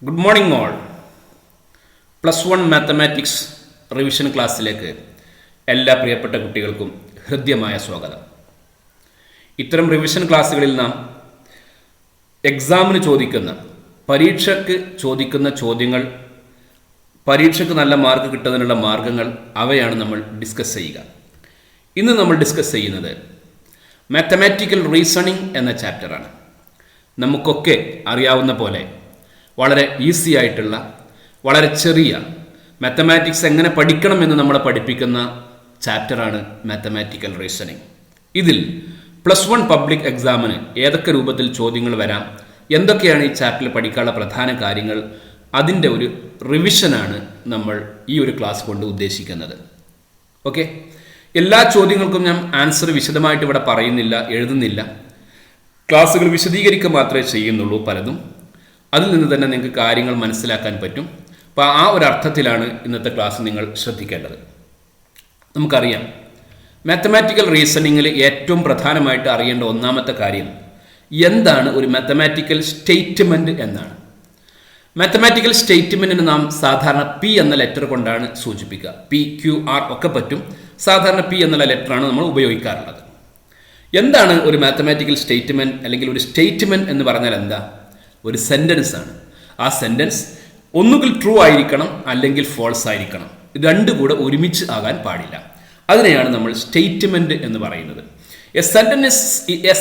Good morning all. +1 mathematics revision ക്ലാസ്സിലേക്ക് എല്ലാ പ്രിയപ്പെട്ട കുട്ടികൾക്കും ഹൃദ്യമായ സ്വാഗതം. ഇത്തരം റിവിഷൻ ക്ലാസ്സുകളിൽ നാം എക്സാമിന് പരീക്ഷയ്ക്ക് ചോദിക്കുന്ന ചോദ്യങ്ങൾ, പരീക്ഷയ്ക്ക് നല്ല മാർക്ക് കിട്ടുന്നതിനുള്ള മാർഗങ്ങൾ, അവയാണ് നമ്മൾ ഡിസ്കസ് ചെയ്യുക. ഇന്ന് നമ്മൾ ഡിസ്കസ് ചെയ്യുന്നത് മാത്തമാറ്റിക്കൽ റീസണിംഗ് എന്ന ചാപ്റ്ററാണ്. നമുക്കൊക്കെ അറിയാവുന്ന പോലെ വളരെ ഈസി ആയിട്ടുള്ള, വളരെ ചെറിയ മാത്തമാറ്റിക്സ് എങ്ങനെ പഠിക്കണമെന്ന് നമ്മളെ പഠിപ്പിക്കുന്ന ചാപ്റ്ററാണ് മാത്തമാറ്റിക്കൽ റീസണിംഗ്. ഇതിൽ +1 പബ്ലിക് എക്സാമിന് ഏതൊക്കെ രൂപത്തിൽ ചോദ്യങ്ങൾ വരാം, എന്തൊക്കെയാണ് ഈ ചാപ്റ്ററിൽ പഠിക്കാനുള്ള പ്രധാന കാര്യങ്ങൾ, അതിൻ്റെ ഒരു റിവിഷനാണ് നമ്മൾ ഈ ഒരു ക്ലാസ് കൊണ്ട് ഉദ്ദേശിക്കുന്നത്. ഓക്കെ, എല്ലാ ചോദ്യങ്ങൾക്കും ഞാൻ ആൻസർ വിശദമായിട്ട് ഇവിടെ പറയുന്നില്ല, എഴുതുന്നില്ല. ക്ലാസ്സുകൾ വിശദീകരിക്കുക മാത്രമേ ചെയ്യുന്നുള്ളൂ പലതും. അതിൽ നിന്ന് തന്നെ നിങ്ങൾക്ക് കാര്യങ്ങൾ മനസ്സിലാക്കാൻ പറ്റും. അപ്പോൾ ആ ഒരു അർത്ഥത്തിലാണ് ഇന്നത്തെ ക്ലാസ് നിങ്ങൾ ശ്രദ്ധിക്കേണ്ടത്. നമുക്കറിയാം, മാത്തമാറ്റിക്കൽ റീസണിങ്ങിൽ ഏറ്റവും പ്രധാനമായിട്ട് അറിയേണ്ട ഒന്നാമത്തെ കാര്യം എന്താണ് ഒരു മാത്തമാറ്റിക്കൽ സ്റ്റേറ്റ്മെൻറ്റ് എന്നാണ്. മാത്തമാറ്റിക്കൽ സ്റ്റേറ്റ്മെൻറ്റിന് നാം സാധാരണ പി എന്ന ലെറ്റർ കൊണ്ടാണ് സൂചിപ്പിക്കുക. PQR ഒക്കെ പറ്റും. സാധാരണ പി എന്നുള്ള ലെറ്ററാണ് നമ്മൾ ഉപയോഗിക്കാറുള്ളത്. എന്താണ് ഒരു മാത്തമാറ്റിക്കൽ സ്റ്റേറ്റ്മെൻറ്റ് അല്ലെങ്കിൽ ഒരു സ്റ്റേറ്റ്മെൻറ്റ് എന്ന് പറഞ്ഞാൽ എന്താ? ഒരു സെൻറ്റൻസ് ആണ്. ആ സെൻറ്റൻസ് ഒന്നുകിൽ ട്രൂ ആയിരിക്കണം അല്ലെങ്കിൽ ഫോൾസ് ആയിരിക്കണം. രണ്ടും കൂടെ ഒരുമിച്ച് ആകാൻ പാടില്ല. അതിനെയാണ് നമ്മൾ സ്റ്റേറ്റ്മെൻറ്റ് എന്ന് പറയുന്നത്. A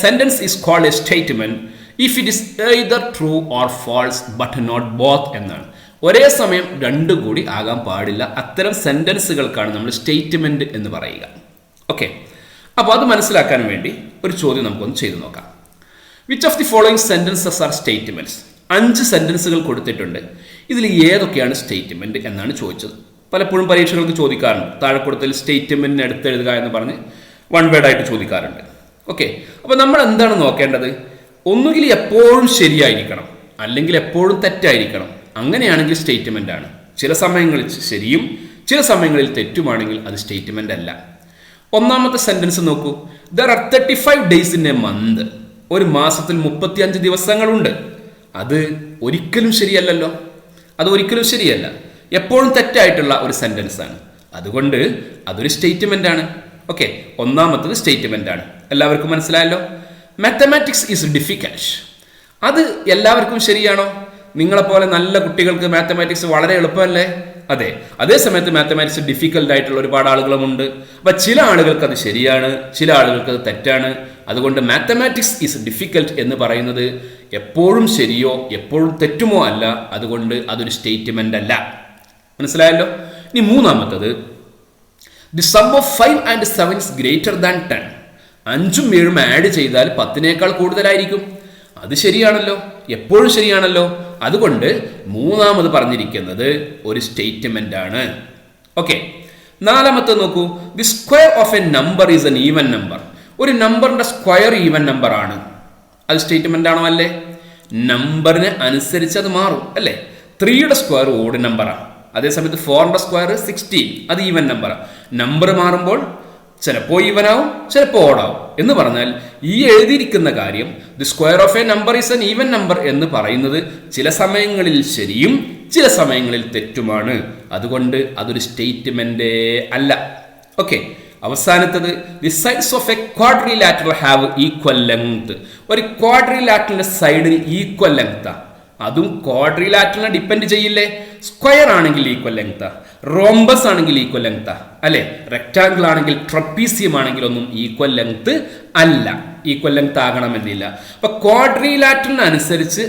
sentence is called a statement if it is either true or false but not both എന്നാണ്. ഒരേ സമയം രണ്ടും കൂടി ആകാൻ പാടില്ല. അത്തരം സെൻറ്റൻസുകൾക്കാണ് നമ്മൾ സ്റ്റേറ്റ്മെൻറ്റ് എന്ന് പറയുക. ഓക്കെ, അപ്പോൾ അത് മനസ്സിലാക്കാൻ വേണ്ടി ഒരു ചോദ്യം നമുക്കൊന്ന് ചെയ്തു നോക്കാം. Which of the following sentences R statements? 5 സെൻറ്റൻസുകൾ കൊടുത്തിട്ടുണ്ട്. ഇതിൽ ഏതൊക്കെയാണ് സ്റ്റേറ്റ്മെൻറ്റ് എന്നാണ് ചോദിച്ചത്. പലപ്പോഴും പരീക്ഷകൾക്ക് ചോദിക്കാറുണ്ട്. താഴെ കൊടുത്തതിൽ സ്റ്റേറ്റ്മെൻറ്റിന് എടുത്തെഴുതുക എന്ന് പറഞ്ഞ് 1 വേർഡായിട്ട് ചോദിക്കാറുണ്ട്. ഓക്കെ, അപ്പോൾ നമ്മൾ എന്താണ് നോക്കേണ്ടത്? ഒന്നുകിൽ എപ്പോഴും ശരിയായിരിക്കണം, അല്ലെങ്കിൽ എപ്പോഴും തെറ്റായിരിക്കണം. അങ്ങനെയാണെങ്കിൽ സ്റ്റേറ്റ്മെൻ്റ് ആണ്. ചില സമയങ്ങളിൽ ശരിയും ചില സമയങ്ങളിൽ തെറ്റുമാണെങ്കിൽ അത് സ്റ്റേറ്റ്മെൻ്റ് അല്ല. ഒന്നാമത്തെ സെൻറ്റൻസ് നോക്കൂ. There are 35 days in A month. ഒരു മാസത്തിൽ 35 ദിവസങ്ങളുണ്ട്. അത് ഒരിക്കലും ശരിയല്ലല്ലോ. അത് ഒരിക്കലും ശരിയല്ല, എപ്പോഴും തെറ്റായിട്ടുള്ള ഒരു സെൻറ്റൻസ് ആണ്. അതുകൊണ്ട് അതൊരു സ്റ്റേറ്റ്മെൻ്റ് ആണ്. ഓക്കെ, ഒന്നാമത്തത് സ്റ്റേറ്റ്മെൻ്റ് ആണ്. എല്ലാവർക്കും മനസ്സിലായല്ലോ. Mathematics is difficult. അത് എല്ലാവർക്കും ശരിയാണോ? നിങ്ങളെപ്പോലെ നല്ല കുട്ടികൾക്ക് മാത്തമാറ്റിക്സ് വളരെ എളുപ്പമല്ലേ? അതെ. അതേസമയത്ത് മാത്തമാറ്റിക്സ് ഡിഫിക്കൽട്ട് ആയിട്ടുള്ള ഒരുപാട് ആളുകളുമുണ്ട്. അപ്പം ചില ആളുകൾക്ക് അത് ശരിയാണ്, ചില ആളുകൾക്ക് അത് തെറ്റാണ്. അതുകൊണ്ട് മാത്തമാറ്റിക്സ് ഈസ് ഡിഫിക്കൽട്ട് എന്ന് പറയുന്നത് എപ്പോഴും ശരിയോ എപ്പോഴും തെറ്റുമോ അല്ല. അതുകൊണ്ട് അതൊരു സ്റ്റേറ്റ്മെൻ്റ് അല്ല. മനസ്സിലായല്ലോ. ഇനി മൂന്നാമത്തത്, the sum of 5 and 7 is greater than 10. 5ഉം 7ഉം ആഡ് ചെയ്താൽ 10നേക്കാൾ കൂടുതലായിരിക്കും. അത് ശരിയാണല്ലോ, എപ്പോഴും ശരിയാണല്ലോ. അതുകൊണ്ട് മൂന്നാമത് പറഞ്ഞിരിക്കുന്നത് ഒരു സ്റ്റേറ്റ്മെൻ്റ് ആണ്. ഓക്കെ, നാലാമത്തെ നോക്കൂ. The square of A number is N even number. ഒരു നമ്പറിന്റെ സ്ക്വയർ ഈവൻ നമ്പർ ആണ്. അത് സ്റ്റേറ്റ്മെൻ്റ് ആണോ? അല്ലേ. നമ്പറിന് അനുസരിച്ച് അത് മാറും അല്ലേ. 3യുടെ സ്ക്വയർ ഓഡ് നമ്പറാണ്. അതേസമയത്ത് 4ന്റെ സ്ക്വയർ 16, അത് ഈവൻ നമ്പറാണ്. നമ്പർ മാറുമ്പോൾ ചിലപ്പോൾ ഈവനാവും, ചിലപ്പോൾ ഓടാവും. എന്ന് പറഞ്ഞാൽ ഈ എഴുതിയിരിക്കുന്ന കാര്യം the square of A number is N even number എന്ന് പറയുന്നത് ചില സമയങ്ങളിൽ ശരിയും ചില സമയങ്ങളിൽ തെറ്റുമാണ്. അതുകൊണ്ട് അതൊരു സ്റ്റേറ്റ്മെൻ്റേ അല്ല. ഓക്കെ, അവസാനത്തത്, the sides of a quadrilateral have equal length. ഒരു ക്വാഡ്രിലാറ്ററിന്റെ സൈഡിന് ഈക്വൽ ലെങ്താ. അതും ക്വാഡ്രിലാറ്ററിനെ ഡിപ്പെൻഡ് ചെയ്യില്ലേ. സ്ക്വയർ ആണെങ്കിൽ ഈക്വൽ ലെങ്താ, റോംബസ് ആണെങ്കിൽ ഈക്വൽ ലെങ്താ അല്ലെ. റെക്ടാങ്കിൾ ആണെങ്കിൽ, ട്രപ്പീസിയം ആണെങ്കിൽ ഒന്നും ഈക്വൽ ലെങ്ത് അല്ല. ഈക്വൽ ലെങ്ത് ആകണമെന്നില്ല. അപ്പൊ ക്വാഡ്രിലാറ്ററിന് അനുസരിച്ച്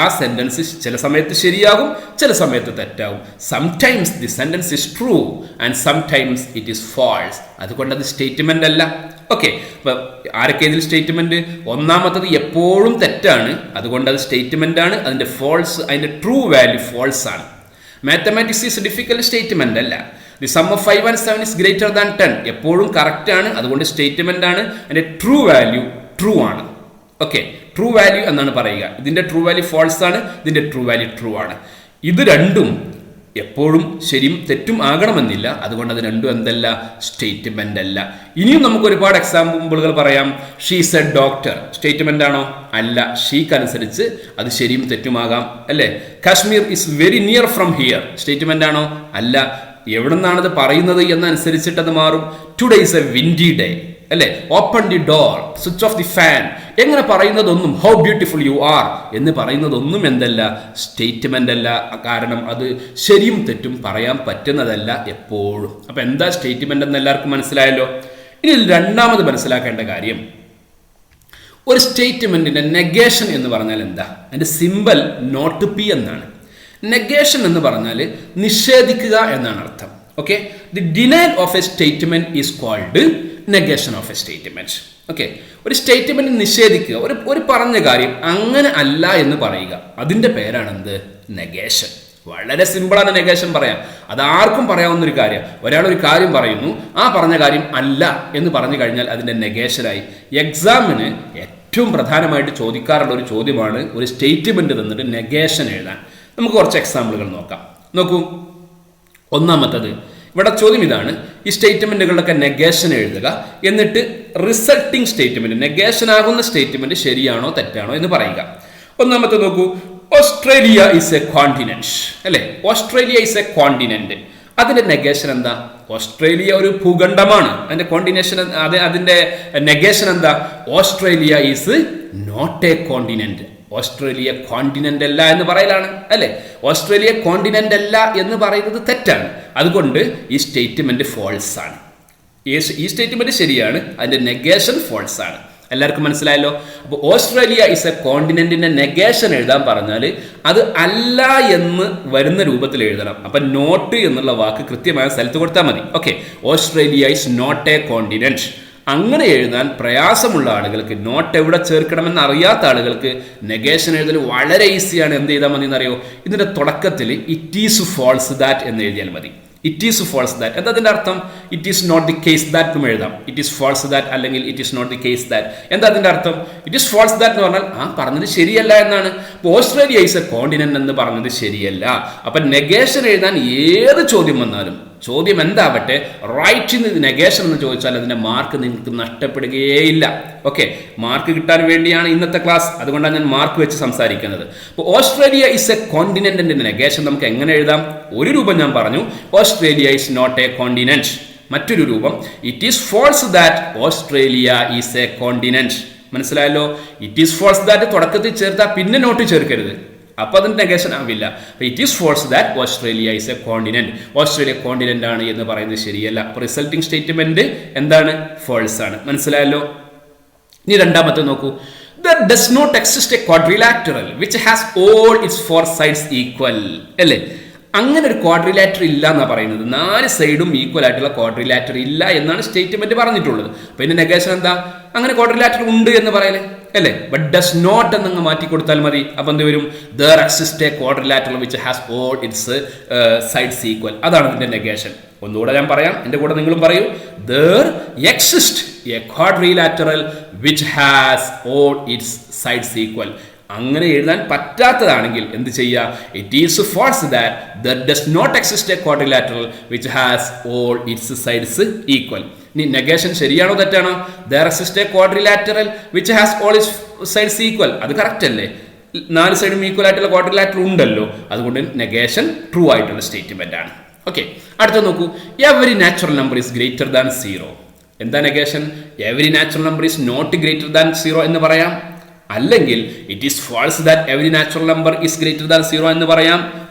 ആ സെന്റൻസ് ചില സമയത്ത് ശരിയാകും, ചില സമയത്ത് തെറ്റാകും. Sometimes the sentence is true and sometimes it is false. അതുകൊണ്ട് അത് സ്റ്റേറ്റ്മെന്റ് അല്ല. ഓക്കെ, അപ്പൊ ആരൊക്കെ ഇതിൽ സ്റ്റേറ്റ്മെന്റ്? ഒന്നാമത്തത് എപ്പോഴും തെറ്റാണ്, അതുകൊണ്ട് അത് സ്റ്റേറ്റ്മെന്റ് ആണ്. അതിന്റെ ട്രൂ വാല്യൂ ഫോൾസ് ആണ്. മാത്തമാറ്റിക്സ് ഈസ് ഡിഫിക്കൽട്ട് സ്റ്റേറ്റ്മെന്റ് അല്ല. The sum of 5 and 7 is greater than 10 എപ്പോഴും കറക്റ്റ് ആണ്, അതുകൊണ്ട് സ്റ്റേറ്റ്മെന്റ് ആണ്. അതിന്റെ ട്രൂ വാല്യൂ ട്രൂ ആണ്. ഓക്കെ, ട്രൂ വാല്യൂ എന്നാണ് പറയുക. ഇതിന്റെ ട്രൂ വാല്യൂ ഫോൾസ് ആണ്, ഇതിന്റെ ട്രൂ വാല്യൂ ട്രൂ ആണ്. ഇത് രണ്ടും എപ്പോഴും ശരിയും തെറ്റും ആകണമെന്നില്ല. അതുകൊണ്ട് അത് രണ്ടും എന്തല്ല, സ്റ്റേറ്റ്മെന്റ് അല്ല. ഇനിയും നമുക്ക് ഒരുപാട് എക്സാമ്പിളുകൾ പറയാം. ഷീസ് എ ഡോക്ടർ സ്റ്റേറ്റ്മെന്റ് ആണോ? അല്ല. ഷീക്കനുസരിച്ച് അത് ശരിയും തെറ്റുമാകാം അല്ലേ. Kashmir is very near from here statement ആണോ? അല്ല. എവിടെ നിന്നാണത് പറയുന്നത് എന്നനുസരിച്ചിട്ട് അത് മാറും. Today is a windy day അല്ലെ. Open the door, switch off the fan, എങ്ങനെ പറയുന്നതൊന്നും ഹൗ ബ്യൂട്ടിഫുൾ യു ആർ എന്ന് പറയുന്നതൊന്നും എന്തല്ല, സ്റ്റേറ്റ്മെന്റ് അല്ല. കാരണം അത് ശരിയും തെറ്റും പറയാൻ പറ്റുന്നതല്ല എപ്പോഴും. അപ്പൊ എന്താ സ്റ്റേറ്റ്മെന്റ് എന്ന് എല്ലാവർക്കും മനസ്സിലായല്ലോ. ഇനി രണ്ടാമത് മനസ്സിലാക്കേണ്ട കാര്യം, ഒരു സ്റ്റേറ്റ്മെന്റിന്റെ നെഗേഷൻ എന്ന് പറഞ്ഞാൽ എന്താ? അതിന്റെ സിമ്പൽ നോട്ട് പി എന്നാണ്. നെഗേഷൻ എന്ന് പറഞ്ഞാൽ നിഷേധിക്കുക എന്നാണ് അർത്ഥം. Okay, the denial of a statement is called negation of a statement. Okay, ഒരു സ്റ്റേറ്റ്മെന്റ് നിഷേധിക്കുക, ഒരു പറഞ്ഞ കാര്യം അങ്ങനെ അല്ല എന്ന് പറയുക, അതിന്റെ പേരാണ് എന്ത്? നെഗേഷൻ. വളരെ സിമ്പിളാണ് നെഗേഷൻ പറയാൻ. അതാർക്കും പറയാവുന്ന ഒരു കാര്യം. ഒരാൾ ഒരു കാര്യം പറയുന്നു, ആ പറഞ്ഞ കാര്യം അല്ല എന്ന് പറഞ്ഞു കഴിഞ്ഞാൽ അതിന്റെ നെഗേഷനായി. എക്സാമിന് ഏറ്റവും പ്രധാനമായിട്ട് ചോദിക്കാറുള്ള ഒരു ചോദ്യമാണ് ഒരു സ്റ്റേറ്റ്മെന്റ് തന്നിട്ട് നെഗേഷൻ എഴുതാൻ. നമുക്ക് കുറച്ച് എക്സാമ്പിളുകൾ നോക്കാം. നോക്കൂ, ഒന്നാമത്തത് ഇവിടെ ചോദ്യം ഇതാണ്, ഈ സ്റ്റേറ്റ്മെന്റുകളുടെ നെഗേഷൻ എഴുതുക, എന്നിട്ട് റിസൾട്ടിങ് സ്റ്റേറ്റ്മെന്റ്, നെഗേഷൻ ആകുന്ന സ്റ്റേറ്റ്മെന്റ് ശരിയാണോ തെറ്റാണോ എന്ന് പറയുക. ഒന്നാമത്തെ നോക്കൂ, ഓസ്ട്രേലിയ ഈസ് എ കോണ്ടിനെന്റ് അല്ലെ. ഓസ്ട്രേലിയ ഈസ് എ കോണ്ടിനെന്റ്, അതിന്റെ നെഗേഷൻ എന്താ? ഓസ്ട്രേലിയ ഒരു ഭൂഖണ്ഡമാണ്. അതിന്റെ കോണ്ടിനേഷൻ, അതിന്റെ നെഗേഷൻ എന്താ? Australia is not a continent. Australia continent അല്ല എന്ന് പറയലാണ് അല്ലെ. ഓസ്ട്രേലിയ കോണ്ടിനെന്റ് അല്ല എന്ന് പറയുന്നത് തെറ്റാണ്. അതുകൊണ്ട് ഈ സ്റ്റേറ്റ്മെന്റ് ഫോൾസ് ആണ്. ഈ സ്റ്റേറ്റ്മെന്റ് ശരിയാണ്, അതിന്റെ നെഗേഷൻ ഫോൾസ് ആണ്. എല്ലാവർക്കും മനസ്സിലായല്ലോ. അപ്പോൾ ഓസ്ട്രേലിയ ഇസ് എ കോണ്ടിനെന്റിന്റെ നെഗേഷൻ എഴുതാൻ പറഞ്ഞാൽ അത് അല്ല എന്ന് വരുന്ന രൂപത്തിൽ എഴുതണം. അപ്പൊ നോട്ട് എന്നുള്ള വാക്ക് കൃത്യമായ സ്ഥലത്ത് കൊടുത്താൽ മതി. Okay, Australia is not a continent. അങ്ങനെ എഴുതാൻ പ്രയാസമുള്ള ആളുകൾക്ക്, നോട്ട് എവിടെ ചേർക്കണമെന്ന് അറിയാത്ത ആളുകൾക്ക് നെഗേഷൻ എഴുതൽ വളരെ ഈസിയാണ്. എന്ത് ചെയ്താൽ മതി എന്നറിയോ? ഇതിന്റെ തുടക്കത്തിൽ ഇറ്റ് ഈസ് ഫോൾസ് ദാറ്റ് എന്ന് എഴുതിയാൽ മതി. ഇറ്റ് ഈസ് ഫോൾസ് ദാറ്റ് എന്താ അതിന്റെ അർത്ഥം? It is not the case that എന്നും എഴുതാം. ഇറ്റ് ഈസ് ഫോൾസ് ദാറ്റ് അല്ലെങ്കിൽ it is not the case that. എന്താ അതിന്റെ അർത്ഥം? ഇറ്റ് ഈസ് ഫോൾസ് ദാറ്റ് എന്ന് പറഞ്ഞാൽ ആ പറഞ്ഞത് ശരിയല്ല എന്നാണ്. ഓസ്ട്രേലിയ ഈസ് എ കോണ്ടിനെന്റ് എന്ന് പറഞ്ഞത് ശരിയല്ല. അപ്പൊ നെഗേഷൻ എഴുതാൻ ഏത് ചോദ്യം വന്നാലും, ചോദ്യം എന്താവട്ടെ, റൈറ്റ് ഇൻ നെഗേഷൻ എന്ന് ചോദിച്ചാൽ അതിന്റെ മാർക്ക് നിങ്ങൾക്ക് നഷ്ടപ്പെടുകയേയില്ല. ഓക്കെ, മാർക്ക് കിട്ടാൻ വേണ്ടിയാണ് ഇന്നത്തെ ക്ലാസ്. അതുകൊണ്ടാണ് ഞാൻ മാർക്ക് വെച്ച് സംസാരിക്കുന്നത്. അപ്പോൾ ഓസ്ട്രേലിയ ഇസ് എ കോണ്ടിനെന്റിന്റെ നെഗേഷൻ നമുക്ക് എങ്ങനെ എഴുതാം? ഒരു രൂപം ഞാൻ പറഞ്ഞു, Australia is not a continent. മറ്റൊരു രൂപം, it is false that Australia is a continent. മനസ്സിലായല്ലോ? ഇറ്റ് ഈസ് ഫോൾസ് ദാറ്റ് തുടക്കത്തിൽ ചേർത്താൽ പിന്നെ നോട്ട് ചേർക്കരുത്, അപ്പൊ അതിന്റെ നെഗേഷൻ ആവില്ല. It is false that Australia is a continent. Australia continent ആണ് എന്ന് പറയുന്നത് ശരിയല്ല. അപ്പൊ റിസൾട്ടിംഗ് സ്റ്റേറ്റ്മെന്റ് എന്താണ്? ഫോൾസ് ആണ്. മനസ്സിലായല്ലോ? ഇനി രണ്ടാമത്തെ നോക്കൂ, there does not exist a quadrilateral which has all its four sides equal അല്ലേ. അങ്ങനെ ഒരു ക്വാഡ്രിലാറ്റർ ഇല്ല എന്നാണ് പറയുന്നത്. 4 സൈഡും ഈക്വൽ ആയിട്ടുള്ള ക്വാഡ്രിലാറ്റർ ഇല്ല എന്നാണ് സ്റ്റേറ്റ്മെന്റ് പറഞ്ഞിട്ടുള്ളത്. അപ്പൊ ഇതിന്റെ നെഗേഷൻ എന്താ? അങ്ങനെ ക്വാഡ്രിലാറ്റർ ഉണ്ട് എന്ന് പറയലേ അല്ലേ. ബട്ട് ഡസ് നോട്ട് എന്നങ്ങ് മാറ്റി കൊടുത്താൽ മതി. അപ്പൊ എന്ത് വരും? there exists a quadrilateral which has all its sides equal. അതാണ് ഇതിന്റെ നെഗേഷൻ. ഒന്നുകൂടെ ഞാൻ പറയാം, എന്റെ കൂടെ നിങ്ങളും പറയൂ. there exists a quadrilateral which has all its sides equal. അങ്ങനെ എഴുതാൻ പറ്റാത്തതാണെങ്കിൽ എന്ത് ചെയ്യുക? It is false that there does not exist a quadrilateral which has all its sides equal. ഇനി നെഗേഷൻ ശരിയാണോ തെറ്റാണോ? there exists a quadrilateral which has all its sides equal. അത് correct അല്ലേ? 4 സൈഡും ഈക്വൽ ആയിട്ടുള്ള ക്വാഡ്രിലാറ്റർ ഉണ്ടല്ലോ. അതുകൊണ്ട് നെഗേഷൻ ട്രൂ ആയിട്ടുള്ള സ്റ്റേറ്റ്മെന്റ് ആണ്. ഓക്കെ, അടുത്ത നോക്കൂ, every natural number is greater than 0. എന്താ നെഗേഷൻ? Every natural number is not greater than 0 എന്ന് പറയാം. അല്ലെങ്കിൽ it is false that every natural number is greater than 0 എന്ന് പറയാം.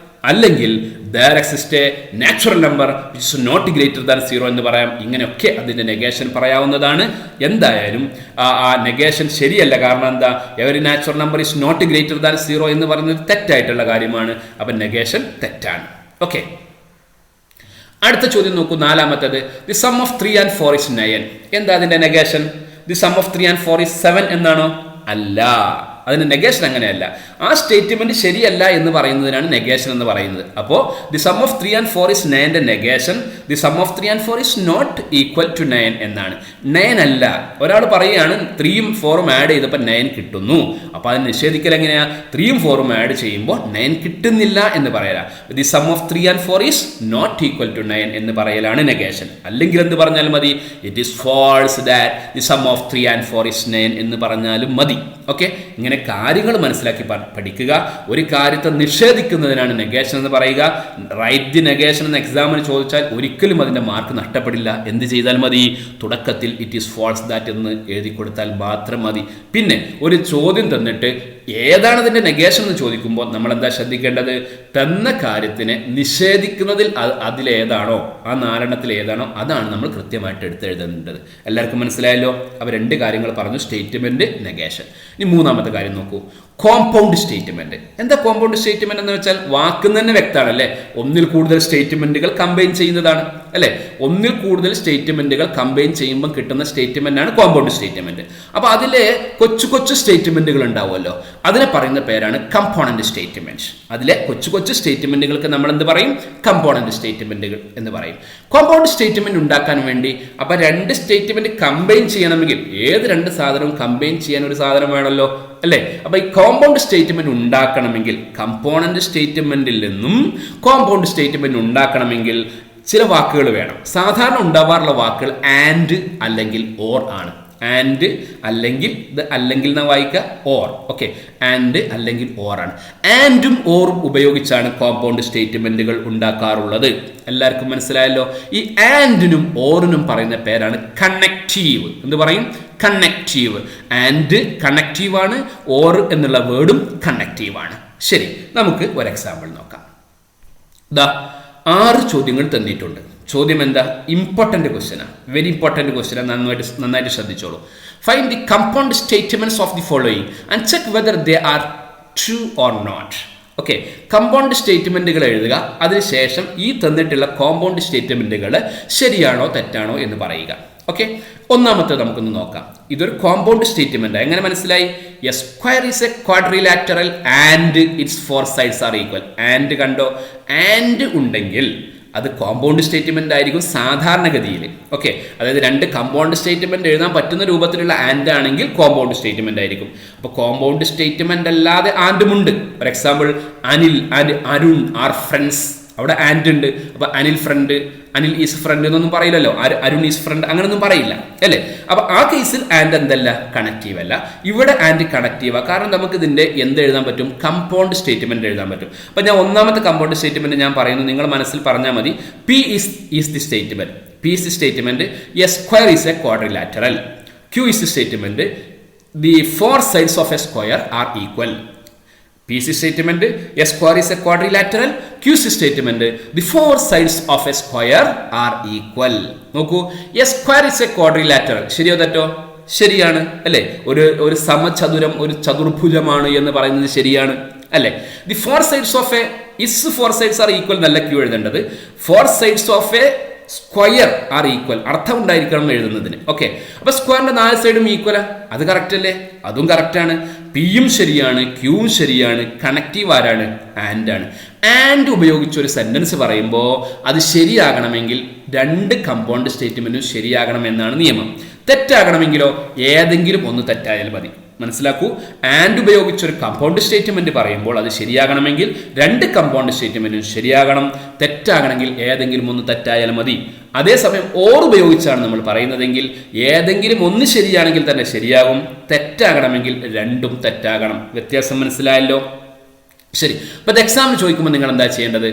അല്ലെങ്കിൽ there exists a natural number which is not greater than 0 എന്ന് പറയാം. ഇങ്ങനെയൊക്കെ അതിന്റെ നെഗേഷൻ പറയാവുന്നതാണ്. എന്തായാലും ആ നെഗേഷൻ ശരിയല്ല. കാരണം എന്താ? Every natural number is not greater than 0 എന്ന് പറയുന്നത് തെറ്റായിട്ടുള്ള കാര്യമാണ്. അപ്പൊ നെഗേഷൻ തെറ്റാണ്. ഓക്കെ, അടുത്ത ചോദ്യം നോക്കൂ, നാലാമത്തേത്. The sum of 3 and 4 is 9. എന്താ അതിന്റെ negation? The sum of 3 and 4 is 7 എന്നാണോ? അല്ല, അതിന്റെ നെഗേഷൻ അങ്ങനെയല്ല. ആ സ്റ്റേറ്റ്മെന്റ് ശരിയല്ല എന്ന് പറയുന്നതിനാണ് നെഗേഷൻ എന്ന് പറയുന്നത്. അപ്പോൾ the sum of 3 and 4 is 9ന്റെ negation the sum of 3 and 4 is not equal to 9 എന്നാണ്. 9 അല്ല. ഒരാൾ പറയുകയാണ് 3ഉം 4ഉം ആഡ് ചെയ്തപ്പോൾ 9 കിട്ടുന്നു. അപ്പോൾ അത് നിഷേധിക്കൽ എങ്ങനെയാ? 3ഉം 4ഉം ആഡ് ചെയ്യുമ്പോൾ 9 കിട്ടുന്നില്ല എന്ന് പറയലാ. The sum of 3 and 4 is not equal to 9 എന്ന് പറയലാണ് നെഗേഷൻ. അല്ലെങ്കിൽ എന്ത് പറഞ്ഞാൽ മതി? It is false that the sum of 3 and 4 is 9 എന്ന് പറഞ്ഞാലും മതി. ഓക്കെ, ഇങ്ങനെ കാര്യങ്ങൾ മനസ്സിലാക്കി പഠിക്കുക. ഒരു കാര്യത്തെ നിഷേധിക്കുന്നതിനാണ് നെഗേഷൻ എന്ന് പറയുക. റൈറ്റ് ദി നെഗേഷൻ എന്ന എക്സാമിന് ചോദിച്ചാൽ ഒരിക്കലും അതിൻ്റെ മാർക്ക് നഷ്ടപ്പെടില്ല. എന്ത് ചെയ്താൽ മതി? തുടക്കത്തിൽ ഇറ്റ് ഈസ് false that എന്ന് എഴുതി കൊടുത്താൽ മാത്രം മതി. പിന്നെ ഒരു ചോദ്യം തന്നിട്ട് ഏതാണ് അതിൻ്റെ നെഗേഷൻ എന്ന് ചോദിക്കുമ്പോൾ നമ്മൾ എന്താ ശ്രദ്ധിക്കേണ്ടത്? തന്ന കാര്യത്തിനെ നിഷേധിക്കുന്നതിൽ അതിലേതാണോ, ആ 4 ഏതാണോ അതാണ് നമ്മൾ കൃത്യമായിട്ട് എടുത്തെഴുതേണ്ടത്. എല്ലാവർക്കും മനസ്സിലായല്ലോ? അവ 2 കാര്യങ്ങൾ പറഞ്ഞു: സ്റ്റേറ്റ്മെന്റ്, നെഗേഷൻ. ഇനി 3ാമത്തെ കാര്യം നോക്കൂ, കോമ്പൗണ്ട് സ്റ്റേറ്റ്മെന്റ്. എന്താ കോമ്പൗണ്ട് സ്റ്റേറ്റ്മെന്റ് എന്ന് വെച്ചാൽ? വാക്കിന് തന്നെ വ്യക്തമാണല്ലേ, ഒന്നിൽ കൂടുതൽ സ്റ്റേറ്റ്മെന്റുകൾ കമ്പൈൻ ചെയ്യുന്നതാണ് അല്ലേ? ഒന്നിൽ കൂടുതൽ സ്റ്റേറ്റ്മെന്റുകൾ കമ്പൈൻ ചെയ്യുമ്പോൾ കിട്ടുന്ന സ്റ്റേറ്റ്മെന്റ് ആണ് കോമ്പൗണ്ട് സ്റ്റേറ്റ്മെന്റ്. അപ്പൊ അതിലെ കൊച്ചു കൊച്ചു സ്റ്റേറ്റ്മെന്റുകൾ ഉണ്ടാവുമല്ലോ, അതിനെ പറയുന്ന പേരാണ് കമ്പോണന്റ് സ്റ്റേറ്റ്മെന്റ്. അതിലെ കൊച്ചു കൊച്ചു സ്റ്റേറ്റ്മെന്റുകൾക്ക് നമ്മൾ എന്ത് പറയും? കമ്പോണന്റ് സ്റ്റേറ്റ്മെന്റുകൾ എന്ന് പറയും. കോമ്പൗണ്ട് സ്റ്റേറ്റ്മെന്റ് ഉണ്ടാക്കാൻ വേണ്ടി അപ്പൊ 2 സ്റ്റേറ്റ്മെന്റ് കമ്പൈൻ ചെയ്യണമെങ്കിൽ ഏത് 2 സാധനവും കമ്പൈൻ ചെയ്യാൻ ഒരു സാധനം വേണമല്ലോ അല്ലേ? അപ്പൊ ഈ കോമ്പൗണ്ട് സ്റ്റേറ്റ്മെന്റ് ഉണ്ടാക്കണമെങ്കിൽ, കമ്പോണന്റ് സ്റ്റേറ്റ്മെന്റിൽ നിന്നും കോമ്പൗണ്ട് സ്റ്റേറ്റ്മെന്റ് ഉണ്ടാക്കണമെങ്കിൽ ചില വാക്കുകൾ വേണം. സാധാരണ ഉണ്ടാവാറുള്ള വാക്കുകൾ ആൻഡ് അല്ലെങ്കിൽ ഓർ ആണ്. ആൻഡ് അല്ലെങ്കിൽ അല്ലെങ്കിൽ എന്ന് വായിക്കുക, ഓർ. ഓക്കെ, ആൻഡ് അല്ലെങ്കിൽ ഓർ ആണ്. ആൻഡും ഓറും ഉപയോഗിച്ചാണ് കോമ്പൗണ്ട് സ്റ്റേറ്റ്മെന്റുകൾ ഉണ്ടാക്കാറുള്ളത്. എല്ലാവർക്കും മനസ്സിലായല്ലോ? ഈ ആൻഡിനും ഓറിനും പറയുന്ന പേരാണ് കണക്റ്റീവ്. എന്ത് പറയും? കണക്റ്റീവ്. ആൻഡ് കണക്റ്റീവ് ആണ്, ഓർ എന്നുള്ള വേർഡും കണക്റ്റീവ് ആണ്. ശരി, നമുക്ക് ഒരു എക്സാമ്പിൾ നോക്കാം. 6 ചോദ്യങ്ങൾ തന്നിട്ടുണ്ട്. ചോദ്യം എന്താ? ഇമ്പോർട്ടന്റ് ക്വസ്റ്റ്യനാണ്, വെരി ഇമ്പോർട്ടന്റ് ക്വസ്റ്റ്യൻ. നന്നായിട്ട് ശ്രദ്ധിച്ചോളൂ. Find the compound statements of the following and check whether they are true or not. Okay, compound സ്റ്റേറ്റ്മെന്റുകൾ എഴുതുക. അതിനുശേഷം ഈ തന്നിട്ടുള്ള കോമ്പൗണ്ട് സ്റ്റേറ്റ്മെന്റുകൾ ശരിയാണോ തെറ്റാണോ എന്ന് പറയുക. ഓക്കെ, ഒന്നാമത്തെ നമുക്കൊന്ന് നോക്കാം. ഇതൊരു കോമ്പൗണ്ട് സ്റ്റേറ്റ്മെന്റ്. എങ്ങനെ മനസ്സിലായി? A square is a quadrilateral and it's 4 sides are equal. And കണ്ടോ? ആൻഡ് ഉണ്ടെങ്കിൽ അത് കോമ്പൗണ്ട് സ്റ്റേറ്റ്മെന്റ് ആയിരിക്കും സാധാരണഗതിയിൽ. ഓക്കെ, അതായത് 2 കമ്പൗണ്ട് സ്റ്റേറ്റ്മെന്റ് എഴുതാൻ പറ്റുന്ന രൂപത്തിലുള്ള ആൻഡ് ആണെങ്കിൽ കോമ്പൗണ്ട് സ്റ്റേറ്റ്മെന്റ് ആയിരിക്കും. അപ്പോൾ കോമ്പൗണ്ട് സ്റ്റേറ്റ്മെന്റ് അല്ലാതെ ആൻഡുമുണ്ട്. For example, Anil and Arun are friends. അവിടെ ആൻഡ് ഉണ്ട്. അപ്പൊ Anil friend, Anil is friend എന്നൊന്നും പറയില്ലല്ലോ. അരുൺ ഈസ് ഫ്രണ്ട് അങ്ങനൊന്നും പറയില്ല അല്ലേ? അപ്പൊ ആ കേസിൽ ആൻഡ് എന്തല്ല? കണക്റ്റീവ് അല്ല. ഇവിടെ ആൻഡ് കണക്റ്റീവാ. കാരണം നമുക്ക് ഇതിന്റെ എന്ത് എഴുതാൻ പറ്റും? കമ്പൗണ്ട് സ്റ്റേറ്റ്മെന്റ് എഴുതാൻ പറ്റും. അപ്പൊ ഞാൻ ഒന്നാമത്തെ കമ്പൗണ്ട് സ്റ്റേറ്റ്മെന്റ് ഞാൻ പറയുന്നു, നിങ്ങൾ മനസ്സിൽ പറഞ്ഞാൽ മതി. P is the statement. P is the statement. A square is a quadrilateral. Q is the statement. The 4 sides of a square are equal. P is statement, a square is a quadrilateral. Q is statement, the 4 sides of a square are equal. നോക്കൂ, a square is a quadrilateral. ശരിയോ തെറ്റോ? ശരിയാണ് അല്ലേ? ഒരു സമചതുരം, ഒരു ചതുർഭുജമാണ് എന്ന് പറയുന്നത് ശരിയാണ് അല്ലേ? The 4 sides of a is 4 sides are equal എന്നല്ല Q എഴുതേണ്ടത്. 4 sides of a square are equal. അർത്ഥം ഉണ്ടായിരിക്കണം എഴുതുന്നതിന്. ഓക്കെ, അപ്പൊ സ്ക്വയറിന്റെ 4 സൈഡും ഈക്വലാ. അത് കറക്റ്റ് അല്ലേ? അതും കറക്റ്റാണ്. പിയും ശരിയാണ്, ക്യൂവും ശരിയാണ്. കണക്റ്റീവ് ആരാണ്? ആൻഡ് ആണ്. ആൻഡ് ഉപയോഗിച്ച് ഒരു സെന്റൻസ് പറയുമ്പോൾ അത് ശരിയാകണമെങ്കിൽ 2 കമ്പൗണ്ട് സ്റ്റേറ്റ്മെന്റും ശരിയാകണം എന്നാണ് നിയമം. തെറ്റാകണമെങ്കിലോ ഏതെങ്കിലും ഒന്ന് തെറ്റായാൽ മതി. മനസ്സിലാക്കൂ, ആൻഡ് ഉപയോഗിച്ചൊരു കമ്പൗണ്ട് സ്റ്റേറ്റ്മെന്റ് പറയുമ്പോൾ അത് ശരിയാകണമെങ്കിൽ 2 കമ്പൗണ്ട് സ്റ്റേറ്റ്മെന്റും ശരിയാകണം. തെറ്റാകണമെങ്കിൽ ഏതെങ്കിലും ഒന്ന് തെറ്റായാൽ മതി. അതേസമയം ഓർ ഉപയോഗിച്ചാണ് നമ്മൾ പറയുന്നതെങ്കിൽ ഏതെങ്കിലും ഒന്ന് ശരിയാണെങ്കിൽ തന്നെ ശരിയാകും. തെറ്റാകണമെങ്കിൽ 2ഉം തെറ്റാകണം. വ്യത്യാസം മനസ്സിലായല്ലോ? ശരി, അപ്പോൾ എക്സാമിന് ചോദിക്കുമ്പോൾ നിങ്ങൾ എന്താ ചെയ്യേണ്ടത്?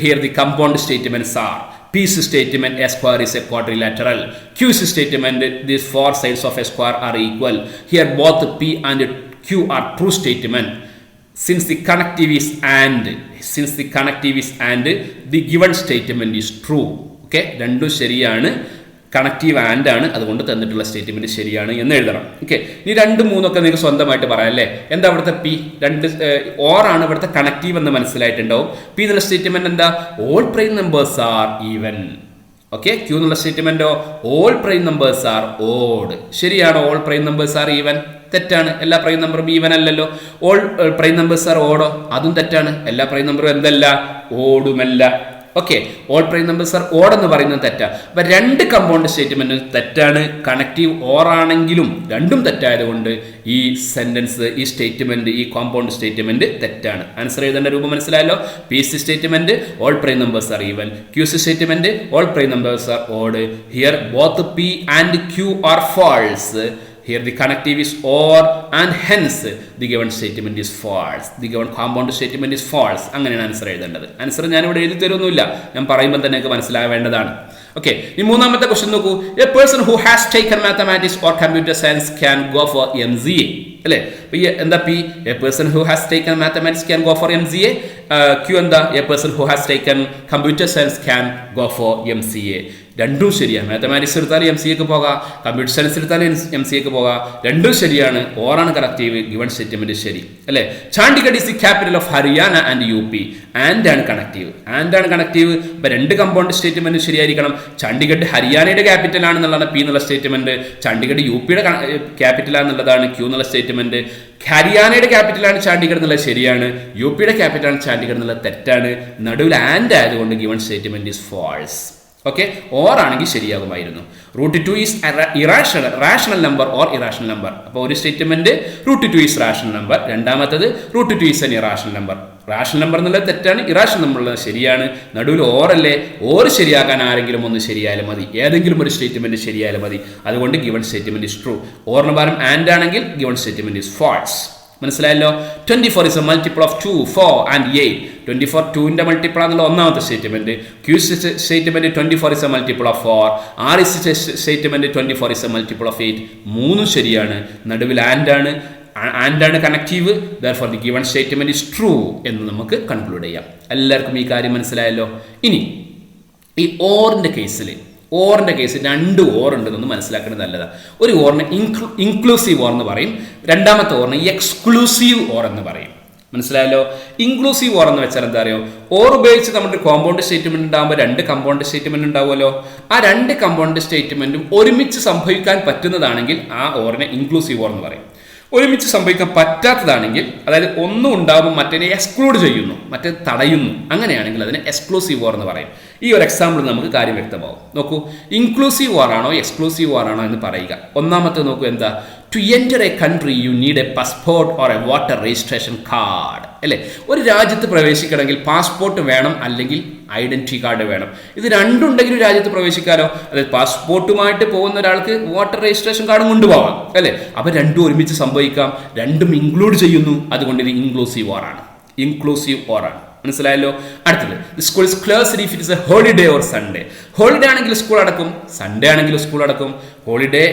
Here the compound statements are P's statement, a square is a quadrilateral. Q's statement, these 4 sides of a square are equal. Here both P and Q are true statement. Since the connective is and, the given statement is true. Okay, രണ്ടും ശരിയാണ്. Connective and ആണ്, അതുകൊണ്ട് തന്നിട്ടുള്ള statement ശരിയാണ് എന്ന് എഴുതണം. Okay, ഇനി 2, 3 ഒക്കെ നിങ്ങൾക്ക് സ്വന്തമായിട്ട് പറയാം അല്ലേ? എന്താ അവിടുത്തെ പി? 2 ഓർ ആണ് ഇവിടുത്തെ കണക്റ്റീവ് എന്ന് മനസ്സിലായിട്ടുണ്ടാവും. പി എന്നുള്ള സ്റ്റേറ്റ്മെന്റ് എന്താ? All prime numbers are even. Okay, Q എന്നുള്ള സ്റ്റേറ്റ്മെന്റോ? All prime numbers are odd. ശരിയാണോ? All prime numbers are even. തെറ്റാണ്. എല്ലാ പ്രൈം നമ്പറും ഈവൻ അല്ലല്ലോ. ഓൾ പ്രൈം നമ്പേഴ്സ് ആർ ഓഡോ? അതും തെറ്റാണ്. എല്ലാ പ്രൈം നമ്പറും എന്തല്ല? ഓടുമല്ല. Okay, all prime numbers are odd എന്ന് പറയുന്നത് തെറ്റാ. അപ്പൊ രണ്ട് കമ്പൗണ്ട് സ്റ്റേറ്റ്മെന്റ് തെറ്റാണ്. കണക്റ്റീവ് ഓർ ആണെങ്കിലും രണ്ടും തെറ്റായതുകൊണ്ട് ഈ സെന്റൻസ്, ഈ സ്റ്റേറ്റ്മെന്റ്, ഈ കോമ്പൗണ്ട് സ്റ്റേറ്റ്മെന്റ് തെറ്റാണ്. ആൻസർ എഴുതേണ്ട രൂപം മനസ്സിലായല്ലോ. P see statement all prime numbers are even. Q see statement all prime numbers are odd. Here both P and Q are false. Here the connective is or and hence the given statement is false. The given compound statement is false. അങ്ങനെയാണ് answer എഴുതേണ്ടത്. Answer ഞാനിവിടെ എഴുതി തരുമൊന്നുമില്ല, ഞാൻ പറയുമ്പോൾ തന്നെ നിങ്ങൾക്ക് മനസ്സിലാവേണ്ടതാണ്. Okay, ഈ മൂന്നാമത്തെ ക്വസ്റ്റ്യൻ നോക്കൂ. A person who has taken mathematics or computer science can go for MCA. അല്ലേ? എന്താ P? A person who has taken mathematics can go for MCA. Q എന്താ? A person who has taken computer science can go for MCA. രണ്ടും ശരിയാണ്. Mathematics എടുത്താൽ MCAക്ക് പോകാം, computer science എടുത്താൽ MCAക്ക് പോകാം. രണ്ടും ശരിയാണ്. ഓറാണ് കറക്റ്റീവ്, ഗിവൺ സ്റ്റേറ്റ്മെന്റ് ശരി അല്ലേ? Chandigarh is the capital of Haryana and UP. And ആണ് കണക്റ്റീവ്. ആൻഡ് ആണ് കണക്റ്റീവ്. ഇപ്പൊ രണ്ട് കമ്പൗണ്ട് സ്റ്റേറ്റ്മെന്റ് ശരിയായിരിക്കണം. ചണ്ഡീഗഡ് ഹരിയാനയുടെ ക്യാപിറ്റൽ ആണെന്നുള്ളതാണ് പി എന്നുള്ള സ്റ്റേറ്റ്മെന്റ്. ചണ്ഡീഗഡ് UPയുടെ ക്യാപിറ്റൽ ആണെന്നുള്ളതാണ് ക്യൂ എന്നുള്ള സ്റ്റേറ്റ്മെന്റ്. ഹരിയാനയുടെ ക്യാപിറ്റലാണ് ചണ്ഡീഗഡ് എന്നുള്ളത് ശരിയാണ്. UPയുടെ ക്യാപിറ്റലാണ് ചണ്ഡീഗഡ് എന്നുള്ളത് തെറ്റാണ്. നടുവിൽ ആൻഡ് ആയതുകൊണ്ട് given statement is false. Okay, or ആണെങ്കിൽ ശരിയാകുമായിരുന്നു. √2 is rational number or irrational number. അപ്പോൾ ഒരു സ്റ്റേറ്റ്മെന്റ് √2 ഈസ് റാഷണൽ നമ്പർ, രണ്ടാമത്തത് √2 is an irrational number. Rational number എന്നുള്ളത് തെറ്റാണ്, ഇറാഷണൽ നമ്പർ ഉള്ളത് ശരിയാണ്. നടുവിൽ ഓറല്ലേ? ഓർ ശരിയാക്കാൻ ആരെങ്കിലും ഒന്ന് ശരിയായാലും മതി, ഏതെങ്കിലും ഒരു സ്റ്റേറ്റ്മെന്റ് ശരിയായാലും മതി. അതുകൊണ്ട് ഗിവൺ സ്റ്റേറ്റ്മെന്റ് ഇസ് ട്രൂ. ഓറിന് പകരം ആൻഡ് ആണെങ്കിൽ ഗിവൺ സ്റ്റേറ്റ്മെന്റ് ഇസ് ഫാൾസ്. മനസ്സിലായല്ലോ. 24 is a multiple of 2, 4 and 8. 24 2ന്റെ മൾട്ടിപ്പിൾ ആണെന്നുള്ള ഒന്നാമത്തെ statement. Q statement 24 is a multiple of 4. R is statement 24 is a multiple of 8. മൂന്നും ശരിയാണ്. നടുവിൽ ആൻഡ് ആണ് connective. therefore the given statement is true എന്ന് നമുക്ക് കൺക്ലൂഡ് ചെയ്യാം. എല്ലാവർക്കും ഈ കാര്യം മനസ്സിലായല്ലോ. ഇനി ഈ ഓറിന്റെ കേസിൽ രണ്ട് ഓർ ഉണ്ടെന്ന് മനസ്സിലാക്കുന്നത് നല്ലതാണ്. ഒരു ഓറിന് ഇൻക്ലൂസീവ് ഓർ എന്ന് പറയും, രണ്ടാമത്തെ ഓറിന് എക്സ്ക്ലൂസീവ് ഓർ എന്ന് പറയും. മനസ്സിലായല്ലോ. ഇൻക്ലൂസീവ് ഓർ എന്ന് വെച്ചാൽ എന്താ അറിയോ? ഓർ ഉപയോഗിച്ച് നമ്മുടെ കോമ്പൗണ്ട് സ്റ്റേറ്റ്മെന്റ് ഉണ്ടാകുമ്പോൾ രണ്ട് കമ്പൗണ്ട് സ്റ്റേറ്റ്മെന്റ് ഉണ്ടാവുമല്ലോ. ആ രണ്ട് കമ്പൗണ്ട് സ്റ്റേറ്റ്മെന്റും ഒരുമിച്ച് സംഭവിക്കാൻ പറ്റുന്നതാണെങ്കിൽ ആ ഓറിനെ ഇൻക്ലൂസീവ് ഓർ എന്ന് പറയും. ഒരുമിച്ച് സംഭവിക്കാൻ പറ്റാത്തതാണെങ്കിൽ, അതായത് ഒന്നും ഉണ്ടാകുമ്പോൾ മറ്റേ എക്സ്ക്ലൂഡ് ചെയ്യുന്നു, മറ്റേ തടയുന്നു, അങ്ങനെയാണെങ്കിൽ അതിനെ എക്സ്ക്ലൂസീവ് ഓർ എന്ന് പറയും. ഈ ഒരു എക്സാമ്പിൾ നമുക്ക് കാര്യം വ്യക്തമാവും. നോക്കൂ, ഇൻക്ലൂസീവ് ഓർ ആണോ എക്സ്ക്ലൂസീവ് ഓർ ആണോ എന്ന് പറയുക. ഒന്നാമത്തെ നോക്കൂ, എന്താ? To enter a country you need a passport or a voter registration card. അല്ലേ? ഒരു രാജ്യത്ത് പ്രവേശിക്കണമെങ്കിൽ പാസ്പോർട്ട് വേണം, അല്ലെങ്കിൽ ഐഡന്റിറ്റി കാർഡ് വേണം. ഇത് രണ്ടുണ്ടെങ്കിലും രാജ്യത്ത് പ്രവേശിക്കാലോ. അതായത് പാസ്പോർട്ടുമായിട്ട് പോകുന്ന ഒരാൾക്ക് വോട്ടർ രജിസ്ട്രേഷൻ കാർഡും കൊണ്ടുപോകാം അല്ലേ? അപ്പൊ രണ്ടും ഒരുമിച്ച് സംഭവിക്കാം, രണ്ടും ഇൻക്ലൂഡ് ചെയ്യുന്നു. അതുകൊണ്ട് ഇത് ഇൻക്ലൂസീവ് ഓർ ആണ്. മനസ്സിലായല്ലോ. അടുത്തത്, school is closed if it is A holiday or Sunday. Holiday ആണെങ്കിൽ സ്കൂൾ അടക്കും, സൺഡേ ആണെങ്കിൽ സ്കൂൾ അടക്കും. ഹോളിഡേ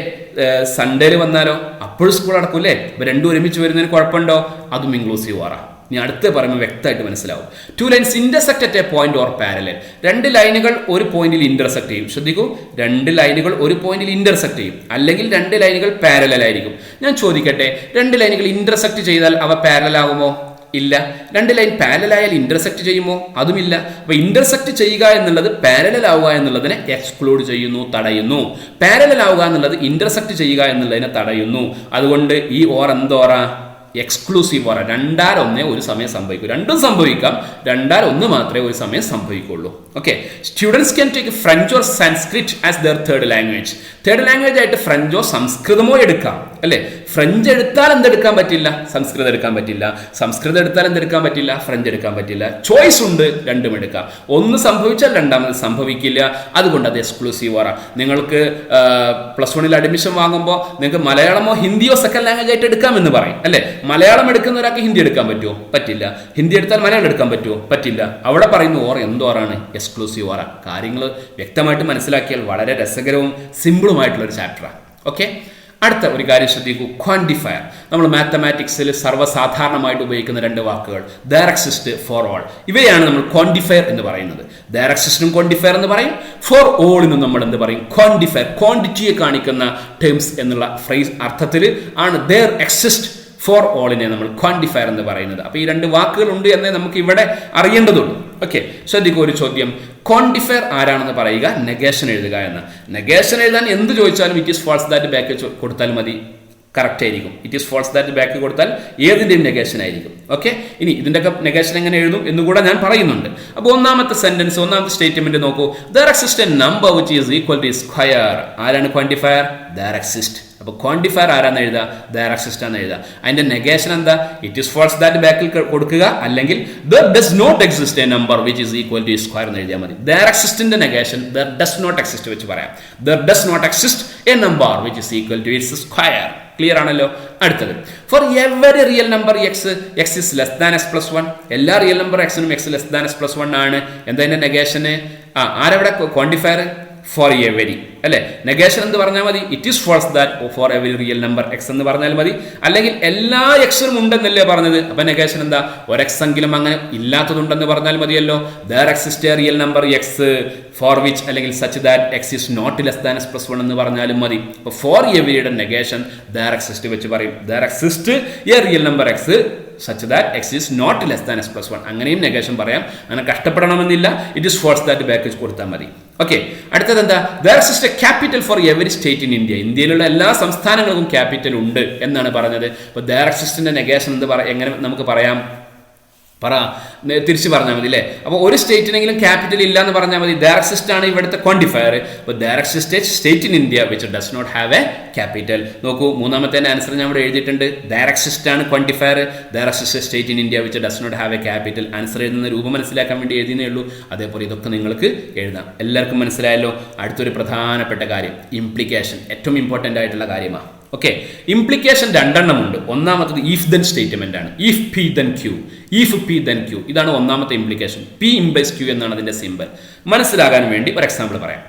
സൺഡേയിൽ വന്നാലോ അപ്പോഴും സ്കൂൾ അടക്കും അല്ലേ? ഇപ്പൊ രണ്ടും ഒരുമിച്ച് വരുന്നതിന് കുഴപ്പമുണ്ടോ? അതും ഇൻക്ലൂസീവ് ഓറാ. ഇനി അടുത്ത് പറയുമ്പോൾ വ്യക്തമായിട്ട് മനസ്സിലാവും. 2 lines intersect at a point or parallel. രണ്ട് ലൈനുകൾ ഒരു പോയിന്റിൽ ഇന്റർസെക്ട് ചെയ്യും. ശ്രദ്ധിക്കൂ, രണ്ട് ലൈനുകൾ ഒരു പോയിന്റിൽ ഇന്റർസെക്ട് ചെയ്യും, അല്ലെങ്കിൽ രണ്ട് ലൈനുകൾ പാരലൽ ആയിരിക്കും. ഞാൻ ചോദിക്കട്ടെ, രണ്ട് ലൈനുകൾ ഇന്റർസെക്ട് ചെയ്താൽ അവ പാരലൽ ആകുമോ? ഇല്ല. രണ്ട് ലൈൻ പാരലൽ ആയാൽ ഇന്റർസെക്ട് ചെയ്യുമോ? അതുമില്ല. അപ്പൊ ഇന്റർസെക്ട് ചെയ്യുക എന്നുള്ളത് പാരലൽ ആവുക എന്നുള്ളതിനെ എക്സ്ക്ലൂഡ് ചെയ്യുന്നു, തടയുന്നു. പാരലൽ ആവുക എന്നുള്ളത് ഇന്റർസെക്ട് ചെയ്യുക എന്നുള്ളതിനെ തടയുന്നു. അതുകൊണ്ട് ഈ ഓർ എന്തോറാ? Exclusive or. രണ്ടാലൊന്നേ ഒരു സമയം സംഭവിക്കൂ. രണ്ടും സംഭവിക്കാം, രണ്ടാലൊന്ന് മാത്രമേ ഒരു സമയം സംഭവിക്കുള്ളൂ. ഓക്കെ, students can take French or Sanskrit as their third language. Third language ആയിട്ട് ഫ്രഞ്ചോ സംസ്കൃതമോ എടുക്കാം അല്ലേ? ഫ്രഞ്ച് എടുത്താൽ എന്തെടുക്കാൻ പറ്റില്ല? സംസ്കൃതം എടുക്കാൻ പറ്റില്ല. സംസ്കൃതം എടുത്താൽ എന്തെടുക്കാൻ പറ്റില്ല? ഫ്രഞ്ച് എടുക്കാൻ പറ്റില്ല. ചോയ്സ് ഉണ്ട്, രണ്ടും എടുക്കാം. ഒന്ന് സംഭവിച്ചാൽ രണ്ടാമത് സംഭവിക്കില്ല. അതുകൊണ്ട് അത് എക്സ്ക്ലൂസീവ് ഓറാ. നിങ്ങൾക്ക് +1 അഡ്മിഷൻ വാങ്ങുമ്പോൾ നിങ്ങൾക്ക് മലയാളമോ ഹിന്ദിയോ സെക്കൻഡ് ലാംഗ്വേജ് ആയിട്ട് എടുക്കാമെന്ന് പറയും അല്ലേ? മലയാളം എടുക്കുന്ന ഒരാൾക്ക് ഹിന്ദി എടുക്കാൻ പറ്റുമോ? പറ്റില്ല. ഹിന്ദി എടുത്താൽ മലയാളം എടുക്കാൻ പറ്റുമോ? പറ്റില്ല. അവിടെ പറയുന്ന ഓർ എന്തോറാണ്? എക്സ്ക്ലൂസീവ് ഓറാ. കാര്യങ്ങൾ വ്യക്തമായിട്ട് മനസ്സിലാക്കിയാൽ വളരെ രസകരവും സിമ്പിളുമായിട്ടുള്ള ഒരു ചാപ്റ്ററാണ്. ഓക്കെ, അടുത്ത ഒരു കാര്യം ശ്രദ്ധിക്കൂ, ക്വാണ്ടിഫയർ. നമ്മൾ മാത്തമാറ്റിക്സിൽ സർവ്വസാധാരണമായിട്ട് ഉപയോഗിക്കുന്ന രണ്ട് വാക്കുകൾ ദർ എക്സിസ്റ്റ്, ഫോർ ഓൾ. ഇവയാണ് നമ്മൾ ക്വാണ്ടിഫയർ എന്ന് പറയുന്നത്. ദർ എക്സിസ്റ്റിനും ക്വാണ്ടിഫയർ എന്ന് പറയും, ഫോർ ഓളിനും നമ്മൾ എന്ത് പറയും? ക്വാണ്ടിഫയർ. ക്വാണ്ടിറ്റിയെ കാണിക്കുന്ന ടേംസ് എന്നുള്ള ഫ്രേസ് അർത്ഥത്തിൽ ആണ് ദർ എക്സിസ്റ്റ്, ഫോർ ഓളിനെ നമ്മൾ ക്വാണ്ടിഫയർ എന്ന് പറയുന്നത്. അപ്പോൾ ഈ രണ്ട് വാക്കുകളുണ്ട് എന്നേ നമുക്ക് ഇവിടെ അറിയേണ്ടതുള്ളൂ. ഓക്കെ, ശ്രദ്ധിക്കൂ, ഒരു ചോദ്യം, ക്വാണ്ടിഫയർ ആരാണെന്ന് പറയുക, നെഗേഷൻ എഴുതുക എന്ന്. നെഗേഷൻ എഴുതാൻ എന്ത് ചോദിച്ചാലും it is false that back കൊടുത്താൽ മതി. കറക്റ്റ് ആയിരിക്കും. It is false that back കൊടുത്താൽ ഏതിൻ്റെയും നെഗേഷൻ ആയിരിക്കും. ഓക്കെ, ഇനി ഇതിൻ്റെയൊക്കെ നെഗേഷൻ എങ്ങനെ എഴുതും എന്നുകൂടെ ഞാൻ പറയുന്നുണ്ട്. അപ്പോൾ ഒന്നാമത്തെ സെന്റൻസ്, ഒന്നാമത്തെ സ്റ്റേറ്റ്മെന്റ് നോക്കൂ. There exist a number which is equal to square. ആരാണ് ക്വാണ്ടിഫയർ? There exist. അപ്പോൾ ക്വാണ്ടിഫയർ ആരാന്ന് എഴുതുക? ദർ എക്സിസ്റ്റ് ആണ് എഴുതുക. അതിന്റെ നെഗേഷൻ എന്താ? ഇറ്റ് ഈസ് ഫോൾസ് ദാറ്റ് ബാക്കിൽ കൊടുക്കുക, അല്ലെങ്കിൽ there does not exist a number which is equal to square എന്ന് എഴുതിയാൽ മതി. ദർ എക്സിസ്റ്റിന്റെ negation there does not exist വെച്ച് പറയാം. There does not exist a number which is equal to its square. Clear ആണല്ലോ. അടുത്തത്, for every real number X is less than X plus one. എല്ലാ real number എക്സിനും X less than X plus one ആണ്. എന്താ നെഗേഷന്? ആരവിടെ quantifier? For every അല്ലെ. Negation എന്ന് പറഞ്ഞാൽ മതി it is false that for every real number x എന്ന് പറഞ്ഞാൽ മതി. അല്ലെങ്കിൽ എല്ലാ എക്സിനും ഉണ്ടെന്നല്ലേ പറഞ്ഞത്, അപ്പൊ നെഗേഷൻ എന്താ? ഒരു എക്സ് എങ്കിലും അങ്ങനെ ഇല്ലാത്തതുണ്ടെന്ന് പറഞ്ഞാൽ മതിയല്ലോ. There exist a real number X for which അല്ലെങ്കിൽ such that X is not less than X plus one എന്ന് പറഞ്ഞാലും മതി. അപ്പൊ ഫോർ എവരിയുടെ നെഗേഷൻ ദർ എക്സിസ്റ്റ് വെച്ച് പറയും. There exist a real number X such that X is not less than X plus one. അങ്ങനെയും negation പറയാം. അങ്ങനെ കഷ്ടപ്പെടണമെന്നില്ല. It is false that back കൊടുത്താൽ മതി. ഓക്കെ, അടുത്തത് എന്താ? There exist a capital for every state in India. ഇന്ത്യയിലുള്ള എല്ലാ സംസ്ഥാനങ്ങൾക്കും ക്യാപിറ്റൽ ഉണ്ട് എന്നാണ് പറഞ്ഞത്. അപ്പോൾ ദർ എക്സിസ്റ്റിന്റെ നെഗേഷൻ എങ്ങനെ നമുക്ക് പറയാം? തിരിച്ചു പറഞ്ഞാൽ മതി അല്ലേ. അപ്പോൾ ഒരു സ്റ്റേറ്റിനെങ്കിലും ക്യാപിറ്റൽ ഇല്ല എന്ന് പറഞ്ഞാൽ മതി. ദർ എക്സിസ്റ്റ് ആണ് ഇവിടുത്തെ ക്വാണ്ടിഫയർ. അപ്പോൾ there exist state in India which does not have a capital. നോക്കൂ, മൂന്നാമത്തെ ആൻസർ ഞാൻ ഇവിടെ എഴുതിയിട്ടുണ്ട്. ദർ എക്സിസ്റ്റ് ആണ് quantifier. There exist state in India which does not have a capital. Answer എഴുതുന്ന രൂപം മനസ്സിലാക്കാൻ വേണ്ടി എഴുതിയേ ഉള്ളൂ. അതേപോലെ ഇതൊക്കെ നിങ്ങൾക്ക് എഴുതാം. എല്ലാവർക്കും മനസ്സിലായല്ലോ. അടുത്തൊരു പ്രധാനപ്പെട്ട കാര്യം ഇംപ്ലിക്കേഷൻ. ഏറ്റവും ഇമ്പോർട്ടൻ്റ് ആയിട്ടുള്ള കാര്യമാണ്. ഓക്കെ, ഇംപ്ലിക്കേഷൻ രണ്ടെണ്ണം ഉണ്ട്. ഒന്നാമത്തത് ഇഫ് ദെൻ സ്റ്റേറ്റ്മെന്റ് ആണ്. If P then Q, if P then Q, ഇതാണ് ഒന്നാമത്തെ ഇംപ്ലിക്കേഷൻ. പി ഇംപ്ലൈസ് ക്യൂ എന്നാണ് അതിന്റെ സിമ്പൽ. മനസ്സിലാകാൻ വേണ്ടി ഒരു എക്സാമ്പിൾ പറയാം.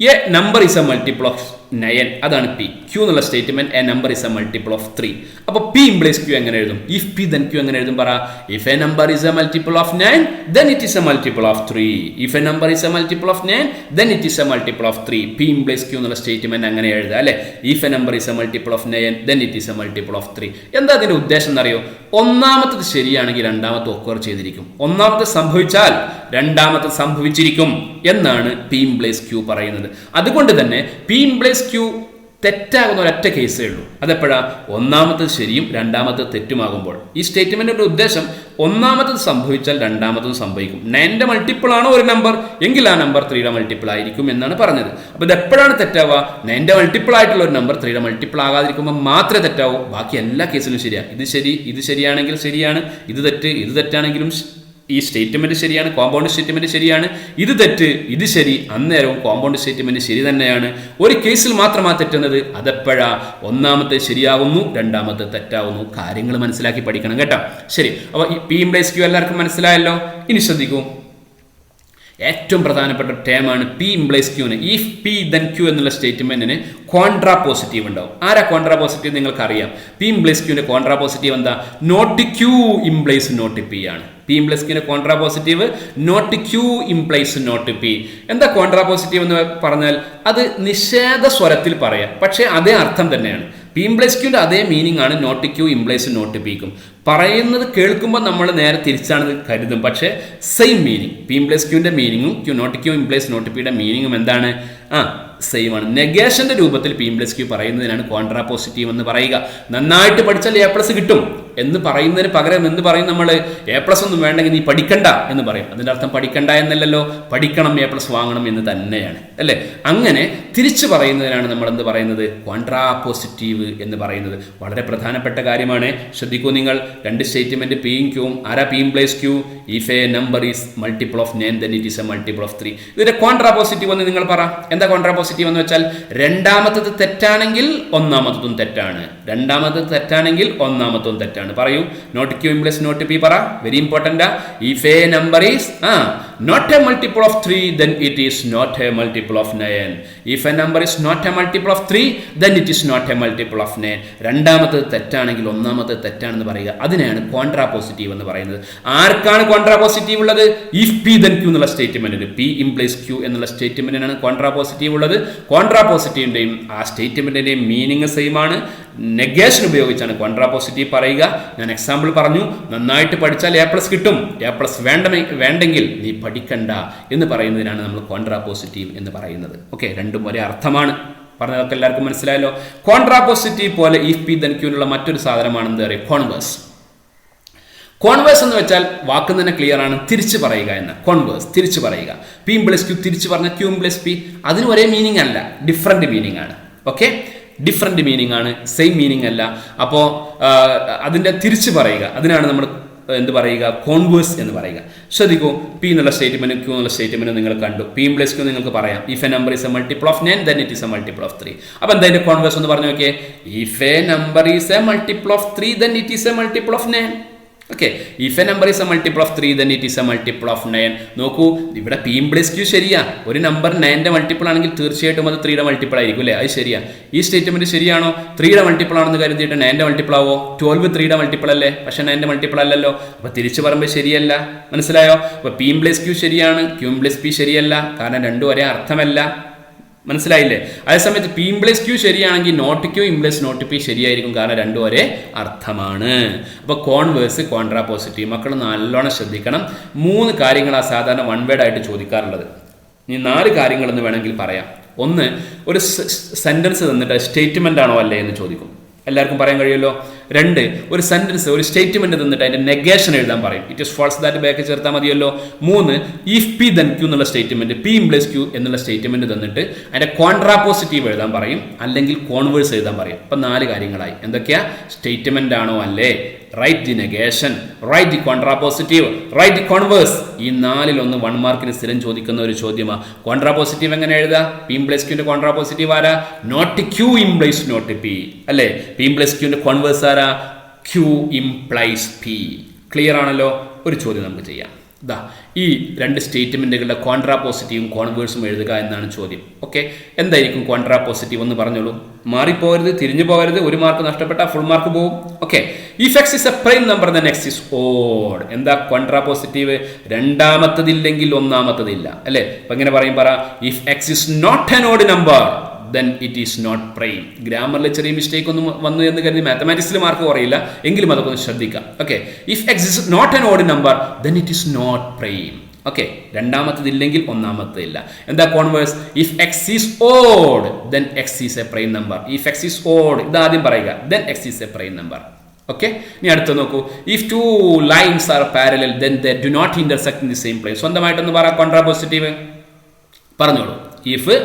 A number is a multiple of 9, അതാണ് പി. ക്യൂ എന്നുള്ള statement A number is a multiple of 3. അപ്പോൾ പി ഇംപ്ലൈസ് ക്യൂ എങ്ങനെ എഴുതും? ഇഫ് പി ദെൻ ക്യൂ എങ്ങനെ എഴുതും? പറ. If a number is a multiple of 9 then it is a multiple of 3. If a number is a multiple of 9 then it is a multiple of 3. P implies Q എന്നുള്ള statement അങ്ങനെ എഴുതുക അല്ലെ. If a number is a multiple of 9 then it is a multiple of 3. എന്താ അതിന്റെ ഉദ്ദേശം എന്നറിയോ? ഒന്നാമത്തത് ശരിയാണെങ്കിൽ രണ്ടാമത്തെ ഒക്കർ ചെയ്തിരിക്കും. ഒന്നാമത്തെ സംഭവിച്ചാൽ രണ്ടാമത്തെ സംഭവിച്ചിരിക്കും എന്നാണ് പി ഇംപ്ലൈസ് ക്യൂ പറയുന്നത്. അതുകൊണ്ട് തന്നെ പി ഇംപ്ലൈസ് ക്യൂ തെറ്റാകുന്ന ഒരൊറ്റ കേസേ ഉള്ളൂ. അതെപ്പോഴാ? ഒന്നാമത്തത് ശരിയും രണ്ടാമത്തത് തെറ്റുമാകുമ്പോൾ. ഈ സ്റ്റേറ്റ്മെന്റിന്റെ ഉദ്ദേശം ഒന്നാമത്തത് സംഭവിച്ചാൽ രണ്ടാമത്തത് സംഭവിക്കും. 9ന്റെ മൾട്ടിപ്പിൾ ആണോ ഒരു നമ്പർ എങ്കിൽ ആ നമ്പർ 3യുടെ മൾട്ടിപ്പിൾ ആയിരിക്കും എന്നാണ് പറഞ്ഞത്. അപ്പോൾ ഇത് എപ്പോഴാണ് തെറ്റാവുക? 9ന്റെ മൾട്ടിപ്പിൾ ആയിട്ടുള്ള ഒരു നമ്പർ 3യുടെ മൾട്ടിപ്പിൾ ആകാതിരിക്കുമ്പോൾ മാത്രമേ തെറ്റാവൂ. ബാക്കി എല്ലാ കേസിലും ശരിയാണ്. ഇത് ശരിയാണെങ്കിൽ ശരിയാണ്, ഇത് തെറ്റാണെങ്കിലും ഈ സ്റ്റേറ്റ്മെന്റ് ശരിയാണ്, കോമ്പൗണ്ട് സ്റ്റേറ്റ്മെന്റ് ശരിയാണ്. ഇത് തെറ്റ്, ഇത് ശരി, അന്നേരവും കോമ്പൗണ്ട് സ്റ്റേറ്റ്മെന്റ് ശരി തന്നെയാണ്. ഒരു കേസിൽ മാത്രമാണ് തെറ്റുന്നത്. അതെപ്പോഴാ? ഒന്നാമത്തെ ശരിയാവുന്നു, രണ്ടാമത്തെ തെറ്റാവുന്നു. കാര്യങ്ങൾ മനസ്സിലാക്കി പഠിക്കണം കേട്ടോ. ശരി, അപ്പോൾ ഈ പി ഇംപ്ലൈസ് ക്യൂ എല്ലാവർക്കും മനസ്സിലായല്ലോ. ഇനി ശ്രദ്ധിക്കൂ, ഏറ്റവും പ്രധാനപ്പെട്ട ടേമാണ് P implies ക്യൂന്. If P then Q എന്നുള്ള സ്റ്റേറ്റ്മെന്റിന് കോൺട്രാ പോസിറ്റീവ് ഉണ്ടാവും. ആരാ കോൺട്രാ പോസിറ്റീവ്? നിങ്ങൾക്കറിയാം. പി ഇംപ്ലൈസ് ക്യൂന്റെ കോൺട്രാ പോസിറ്റീവ് എന്താ? Not Q implies not P ആണ്. P implies ക്യൂന്റെ contra positive not Q implies not P. എന്താ കോൺട്രാ പോസിറ്റീവ് എന്ന് പറഞ്ഞാൽ? അത് നിഷേധ സ്വരത്തിൽ പറയാം, പക്ഷേ അതേ അർത്ഥം തന്നെയാണ്. പി ഇംപ്ലൈസ് ക്യൂന്റെ അതേ മീനിങ് ആണ് നോട്ട് ക്യൂ ഇംപ്ലൈസ് നോട്ട് പിക്കും. പറയുന്നത് കേൾക്കുമ്പോൾ നമ്മൾ നേരെ തിരിച്ചാണ് കരുതും, പക്ഷേ സെയിം മീനിങ്. പി ഇംപ്ലൈസ് ക്യൂന്റെ മീനിങ്ങും നോട്ട് ക്യൂ ഇംപ്ലൈസ് നോട്ട് പിയുടെ മീനിങ്ങും എന്താണ്? സെയിം ആണ്. നെഗേഷന്റെ രൂപത്തിൽ പി ഇംപ്ലൈസ് ക്യൂ പറയുന്നതിനാണ് കോൺട്രാ പോസിറ്റീവ് എന്ന് പറയുക. നന്നായിട്ട് പഠിച്ചാൽ A+ കിട്ടും എന്ന് പറയുന്നതിന് പകരം എന്ത് പറയും നമ്മൾ? A+ ഒന്നും വേണ്ടെങ്കിൽ നീ പഠിക്കണ്ട എന്ന് പറയും. അതിൻ്റെ അർത്ഥം പഠിക്കണ്ട എന്നല്ലല്ലോ, പഠിക്കണം, A+ വാങ്ങണം എന്ന് തന്നെയാണ് അല്ലേ. അങ്ങനെ തിരിച്ചു പറയുന്നതിനാണ് നമ്മൾ എന്ത് പറയുന്നത്? കോൺട്രാ പോസിറ്റീവ് എന്ന് പറയുന്നത്. വളരെ പ്രധാനപ്പെട്ട കാര്യമാണ്. ശ്രദ്ധിക്കൂ നിങ്ങൾ, രണ്ട് സ്റ്റേറ്റ്മെന്റ് പിയും ക്യൂവും. ആരാ P implies Q? If a number is multiple of 9 then it is a multiple of 3. ഇതിന്റെ കോൺട്രാ പോസിറ്റീവ് എന്ന് നിങ്ങൾ പറ. എന്താ കോൺട്രാ പോസിറ്റീവ് എന്ന് വെച്ചാൽ? രണ്ടാമത്തത് തെറ്റാണെങ്കിൽ ഒന്നാമത്തതും തെറ്റാണ്, രണ്ടാമത്തത് തെറ്റാണെങ്കിൽ ഒന്നാമത്തതും തെറ്റാണ്. പറയൂ, not Q implies not P പറ. Very important. If a number is not a multiple of 3 then it is not a multiple of 9. if a number is not a multiple of 3 then it is not a multiple of 9. രണ്ടാമത്തത് തെറ്റാണെങ്കിൽ ഒന്നാമത്തത് തെറ്റാണെന്ന് പറയുക. അതിനെയാണ് contra positive എന്ന് പറയുന്നത്. ആർക്കാണ് contra positive ഉള്ളത്? ഇഫ് പി ദെൻ ക്യൂ എന്നുള്ള സ്റ്റേറ്റ്മെന്റിന്, പി ഇംപ്ലൈസ് ക്യൂ എന്നുള്ള സ്റ്റേറ്റ്മെന്റിനാണ് കോൺട്രാ പോസിറ്റീവ് ഉള്ളത്. കോൺട്രാ പോസിറ്റീവിന്റെയും ആ സ്റ്റേറ്റ്മെന്റിന്റെയും മീനിങ് സെയിം ആണ്. നെഗേഷൻ ഉപയോഗിച്ചാണ് കോൺട്രാ പോസിറ്റീവ് പറയുക. ഞാൻ എക്സാമ്പിൾ പറഞ്ഞു. നന്നായിട്ട് പഠിച്ചാൽ A+ കിട്ടും, A+ വേണ്ടെങ്കിൽ നീ പഠിക്കണ്ട എന്ന് പറയുന്നതിനാണ് നമ്മൾ കോൺട്രാ പോസിറ്റീവ് എന്ന് പറയുന്നത്. ഓക്കെ, രണ്ടും ഒരേ അർത്ഥമാണ്. പറഞ്ഞതൊക്കെ എല്ലാവർക്കും മനസ്സിലായല്ലോ. കോൺട്രാപോസിറ്റീവ് പോലെ ഇഫ് പി ദെൻ ക്യൂനുള്ള മറ്റൊരു സാധനമാണ് എന്ത് പറയുക, കോൺവേഴ്സ്. കോൺവേഴ്സ് എന്ന് വെച്ചാൽ വാക്ക് തന്നെ ക്ലിയർ ആണ്, തിരിച്ചു പറയുക എന്ന. കോൺവേഴ്സ് തിരിച്ചു പറയുക. പി പ്ലസ് ക്യൂ തിരിച്ചു പറഞ്ഞ ക്യൂ പ്ലസ് പി, അതിന് ഒരേ മീനിങ് അല്ല, ഡിഫറെന്റ് മീനിങ് ആണ്. ഓക്കെ, ഡിഫറെന്റ് മീനിങ് ആണ്, സെയിം മീനിങ് അല്ല. അപ്പോൾ അതിന്റെ തിരിച്ചു പറയുക, അതിനാണ് നമ്മൾ എന്ത് പറയുക, കോൺവേഴ്സ് എന്ന് പറയുക. ശ്രദ്ധിക്കൂ, പി എന്നുള്ള സ്റ്റേറ്റ്മെന്റ് ക്യൂ എന്നുള്ള സ്റ്റേറ്റ്മെന്റ് നിങ്ങൾ കണ്ടു. പി പ്ലസ് ക്യൂ നിങ്ങൾക്ക് പറയാം if a number is a multiple of 9 then it is a multiple of 3. അപ്പൊ എന്താ ഇതിന്റെ കോൺവേഴ്സ് എന്ന് പറഞ്ഞു നോക്കിയേ, if a number is A multiple of 3 then it is a multiple of 9. Okay, if a number is a multiple of 3 then it is a multiple of 9. നോക്കൂ, ഇവിടെ P plus Q ശരിയാ. ഒരു number 9ന്റെ multiple ആണെങ്കിൽ തീർച്ചയായിട്ടും അത് 3യുടെ multiple ആയിരിക്കും അല്ലേ, അത് ശരിയാ. ഈ സ്റ്റേറ്റ്മെന്റ് ശരിയാണോ? 3യുടെ മൾട്ടിപ്പിൾ ആണെന്ന് കരുതിയിട്ട് 9ന്റെ മൾട്ടിപ്പിൾ ആവോ? 12 3യുടെ മൾട്ടിപ്പിൾ അല്ലേ, പക്ഷെ 9ന്റെ മൾട്ടിപ്പിൾ അല്ലല്ലോ. അപ്പൊ തിരിച്ചു പറയുമ്പോൾ ശരിയല്ല. മനസ്സിലായോ? അപ്പൊ പി പ്ലസ് ക്യൂ ശരിയാണ്, ക്യൂ പ്ലസ് പി ശരിയല്ല, കാരണം രണ്ടും ഒരേ അർത്ഥമല്ല. മനസ്സിലായില്ലേ? അതേസമയത്ത് പി ഇംപ്ലൈസ് ക്യൂ ശരിയാണെങ്കിൽ not Q implies not P ശരിയായിരിക്കും, കാരണം രണ്ടും ഒരേ അർത്ഥമാണ്. അപ്പോൾ കോൺവേഴ്സ്, കോൺട്രാപോസിറ്റീവ് മക്കൾ നല്ലോണം ശ്രദ്ധിക്കണം. 3 കാര്യങ്ങളാണ് സാധാരണ വൺ വേർഡ് ആയിട്ട് ചോദിക്കാറുള്ളത്. ഇനി 4 കാര്യങ്ങളെന്ന് വേണമെങ്കിൽ പറയാം. ഒന്ന്, ഒരു സെന്റൻസ് തന്നിട്ട് സ്റ്റേറ്റ്മെന്റ് ആണോ അല്ലേ എന്ന് ചോദിക്കും. എല്ലാവർക്കും പറയാൻ കഴിയുമല്ലോ. 2, ഒരു സെന്റൻസ്, ഒരു സ്റ്റേറ്റ്മെന്റ് തന്നിട്ട് അതിന്റെ നെഗേഷൻ എഴുതാൻ പറയും. It is false that back ചേർത്താൽ മതിയല്ലോ. 3, ഇഫ് പി ദെൻ ക്യൂ എന്നുള്ള സ്റ്റേറ്റ്മെന്റ്, പി ഇംപ്ലൈസ് ക്യൂ എന്നുള്ള സ്റ്റേറ്റ്മെന്റ് തന്നിട്ട് അതിന്റെ കോൺട്രാപോസിറ്റീവ് എഴുതാൻ പറയും, അല്ലെങ്കിൽ കോൺവേഴ്സ് എഴുതാൻ പറയും. അപ്പൊ 4 കാര്യങ്ങളായി. എന്തൊക്കെയാ? സ്റ്റേറ്റ്മെന്റ് ആണോ അല്ലേ, write the negation, write the contrapositive, write the converse. ഈ 4-1 1 മാർക്കിന് സ്ഥിരം ചോദിക്കുന്ന ഒരു ചോദ്യമാണ്. കോൺട്രാപോസിറ്റീവ് എങ്ങനെ എഴുതാ? പി ഇംപ്ലൈസ് ക്യൂന്റെ കോൺട്രാപോസിറ്റീവ് ആരാ? Not Q implies not P അല്ലേ. പി ഇംപ്ലൈസ് ക്യൂന്റെ കോൺവേഴ്സ് ആരാ? Q implies P. ക്ലിയർ ആണല്ലോ? ഒരു ചോദ്യം നമുക്ക് ചെയ്യാം. ദാ ഈ 2 സ്റ്റേറ്റ്മെന്റുകളുടെ കോൺട്രാപോസിറ്റീവും കോൺവേഴ്സും എഴുതുക എന്നാണ് ചോദ്യം. ഓക്കെ, എന്തായിരിക്കും കോൺട്രാപോസിറ്റീവ് എന്ന് പറഞ്ഞോളൂ. മാറിപ്പോകരുത്, തിരിഞ്ഞു പോകരുത്. 1 മാർക്ക് നഷ്ടപ്പെട്ടാൽ ഫുൾ മാർക്ക് പോകും. Okay, if x is a prime number then x is odd. എന്താ കോൺട്രാപോസിറ്റീവ്? രണ്ടാമത്തതില്ലെങ്കിൽ ഒന്നാമത്തതില്ല അല്ലേ. അപ്പൊ എങ്ങനെ പറയും? പറ, if x is not an odd number then it is not prime. ഗ്രാമറിൽ ചെറിയ മിസ്റ്റേക്ക് ഒന്നും വന്നു എന്ന് കരുതി മാത്തമാറ്റിക്സിൽ മാർക്ക് കുറയില്ല, എങ്കിലും അതൊക്കെ ഒന്ന് ശ്രദ്ധിക്കാം. Okay, if x is not an odd number then it is not prime. Okay, രണ്ടാമത്തതില്ലെങ്കിൽ ഒന്നാമത്തതില്ല. എന്താ converse? If x is odd then x is a prime number. If x is odd ഇതാദ്യം പറയുക, then x is a prime number. Okay, ഇനി അടുത്ത് നോക്കൂ. If 2 lines are parallel then they do not intersect in the same plane. സ്വന്തമായിട്ടൊന്ന് പറ contrapositive പറഞ്ഞോളൂ. If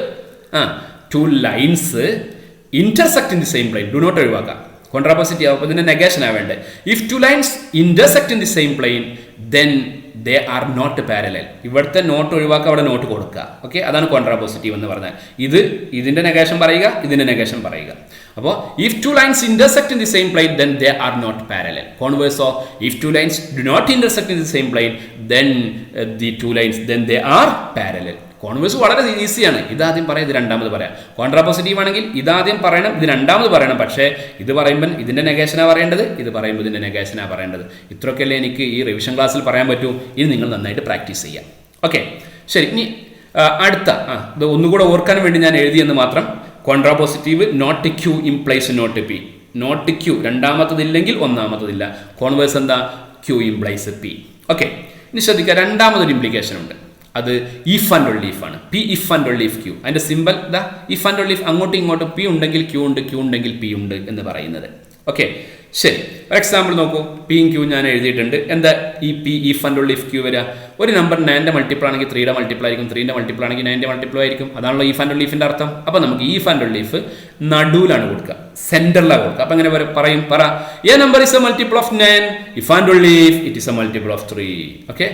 2 lines intersect in the same plane, do not ഒഴിവാക്കാം, contrapositive ആവും. അപ്പോൾ ഇതിന്റെ negation ആവേണ്ടേ. If 2 lines intersect in the same plane then they are not parallel. ഇവിടുത്തെ not ഒഴിവാക്കുക, അവിടെ നോട്ട് കൊടുക്കുക. ഓക്കെ, അതാണ് കോൺട്രാപോസിറ്റീവ് എന്ന് പറഞ്ഞാൽ. ഇതിന്റെ നെഗേഷൻ പറയുക, ഇതിന്റെ നെഗേഷൻ പറയുക. അപ്പോൾ if 2 lines intersect in the same plane then they are not parallel. Converse of if 2 lines do not intersect in the same plane then the 2 lines then they are parallel. Converse വളരെ ഈസിയാണ്. ഇതാദ്യം പറയാം, ഇത് രണ്ടാമത് പറയാം. Contrapositive ആണെങ്കിൽ ഇതാദ്യം പറയണം, ഇത് രണ്ടാമത് പറയണം. പക്ഷേ ഇത് പറയുമ്പോൾ ഇതിന്റെ നെഗേഷനാണ് പറയേണ്ടത്, ഇത് പറയുമ്പോൾ ഇതിന്റെ നെഗേഷനാണ് പറയേണ്ടത്. ഇത്രയൊക്കെയല്ലേ എനിക്ക് ഈ റിവിഷൻ ക്ലാസ്സിൽ പറയാൻ പറ്റൂ. ഇത് നിങ്ങൾ നന്നായിട്ട് പ്രാക്ടീസ് ചെയ്യാം. ഓക്കെ, ശരി. ഇനി അടുത്ത ഇത് ഒന്നുകൂടെ ഓർക്കാൻ വേണ്ടി ഞാൻ എഴുതിയെന്ന് മാത്രം. Contrapositive not Q implies not P. Not Q രണ്ടാമത്തതില്ലെങ്കിൽ ഒന്നാമത്തതില്ല. കോൺവേഴ്സ് എന്താ? Q implies P. ഓക്കെ, ഇനി ശ്രദ്ധിക്കുക, രണ്ടാമതൊരു ഇംപ്ലിക്കേഷൻ ഉണ്ട്. അത് ഇഫ് ആൻഡ് ഓൺലി ഇഫ് ആണ്. P if and only if Q. അതിന്റെ സിമ്പിൾ ദാ ഇഫ് ആൻഡ് ഓൺലി ഇഫ്. അങ്ങോട്ടും ഇങ്ങോട്ടും പി ഉണ്ടെങ്കിൽ ക്യൂ ഉണ്ട്, ക്യൂ ഉണ്ടെങ്കിൽ പി ഉണ്ട് എന്ന് പറയുന്നത്. ഓക്കെ, ശരി. ഒരു എക്സാമ്പിൾ നോക്കൂ. പിയും ക്യൂ ഞാൻ എഴുതിയിട്ടുണ്ട്. എന്താ ഈ P if and only if Q വരിക? ഒരു നമ്പർ 9ന്റെ മൾട്ടിപ്പിൾ ആണെങ്കിൽ 3യുടെ മൾട്ടിപ്പിൾ ആയിരിക്കും, 3ന്റെ മൾട്ടിപ്പിൾ ആണെങ്കിൽ 9ന്റെ മൾട്ടിപ്പിൾ ആയിരിക്കും. അതാണല്ലോ ഇഫ് ആൻഡ് ഓൺലി ഇഫിന്റെ അർത്ഥം. അപ്പൊ നമുക്ക് ഇഫ് ആൻഡ് ഓൺലി ഇഫ് നടുവിലാണ് കൊടുക്കുക, സെന്ററിലാണ് കൊടുക്കുക. അപ്പൊ എങ്ങനെ പറയും? പറ, A number is a multiple of 9 if and only if it is a multiple of 3. Okay,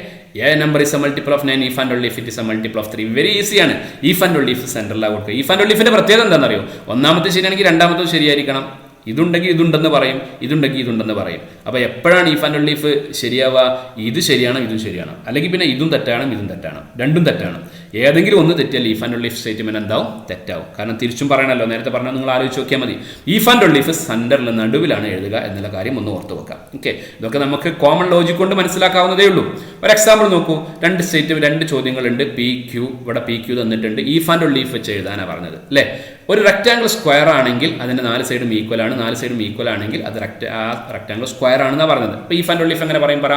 A number is a multiple of 9 if and only if it is a multiple of 3. Very ഈസിയാണ്. If and only if സെന്ററിലാണ് കൊടുക്കുക. If and only ഇഫിന്റെ പ്രത്യേകത എന്താണെന്നറിയോ? ഒന്നാമത്തെ ശരിയാണെങ്കിൽ രണ്ടാമത്തെ ശരിയായിരിക്കണം. ഇതുണ്ടെങ്കിൽ ഇതുണ്ടെന്ന് പറയും, ഇതുണ്ടെങ്കിൽ ഇതുണ്ടെന്ന് പറയും. അപ്പോൾ എപ്പോഴാണ് ഇഫ് ആൻഡ് ഓൺലി ഇഫ് ശരിയാവുക? ഇത് ശരിയാണ്, ഇതും ശരിയാണ്. അല്ലെങ്കിൽ പിന്നെ ഇതും തെറ്റാണ്, ഇതും തെറ്റാണ്, രണ്ടും തെറ്റാണ്. ഏതെങ്കിലും ഒന്ന് തെറ്റിയാൽ if and only if statement എന്താവും? തെറ്റാവും. കാരണം തിരിച്ചും പറയണല്ലോ. നേരത്തെ പറഞ്ഞാൽ നിങ്ങൾ ആലോചിച്ച് നോക്കിയാൽ മതി. ഇഫ് ആൻഡ് ഓൺലി ഇഫ് സെന്ററിൽ നടുവിലാണ് എഴുതുക എന്നുള്ള കാര്യം ഒന്ന് ഓർത്ത് വെക്കാം. ഓക്കെ, ഇതൊക്കെ നമുക്ക് കോമൺ ലോജിക് കൊണ്ട് മനസ്സിലാക്കാവുന്നതേ ഉള്ളൂ. ഒരു എക്സാമ്പിൾ നോക്കൂ. 2 ചോദ്യങ്ങളുണ്ട്. P Q. ഇവിടെ പി ക്യൂ തന്നിട്ടുണ്ട്. ഇഫ് ആൻഡ് ഓൺലി ഇഫ് വെച്ച് എഴുതാനാണ് പറഞ്ഞത് അല്ലേ. ഒരു റെക്ടാംഗിൾ സ്ക്വയർ ആണെങ്കിൽ അതിന്റെ 4 സൈഡും ഈക്വൽ ആണ്. 4 സൈഡും ഈക്വൽ ആണെങ്കിൽ അത് റെക്ടാംഗിൾ സ്ക്വയർ ആണെന്നാണ് പറഞ്ഞത്. അപ്പൊ ഇഫ് ആൻഡ് ഓൺലി ഇഫ് എങ്ങനെ പറയും? പറ,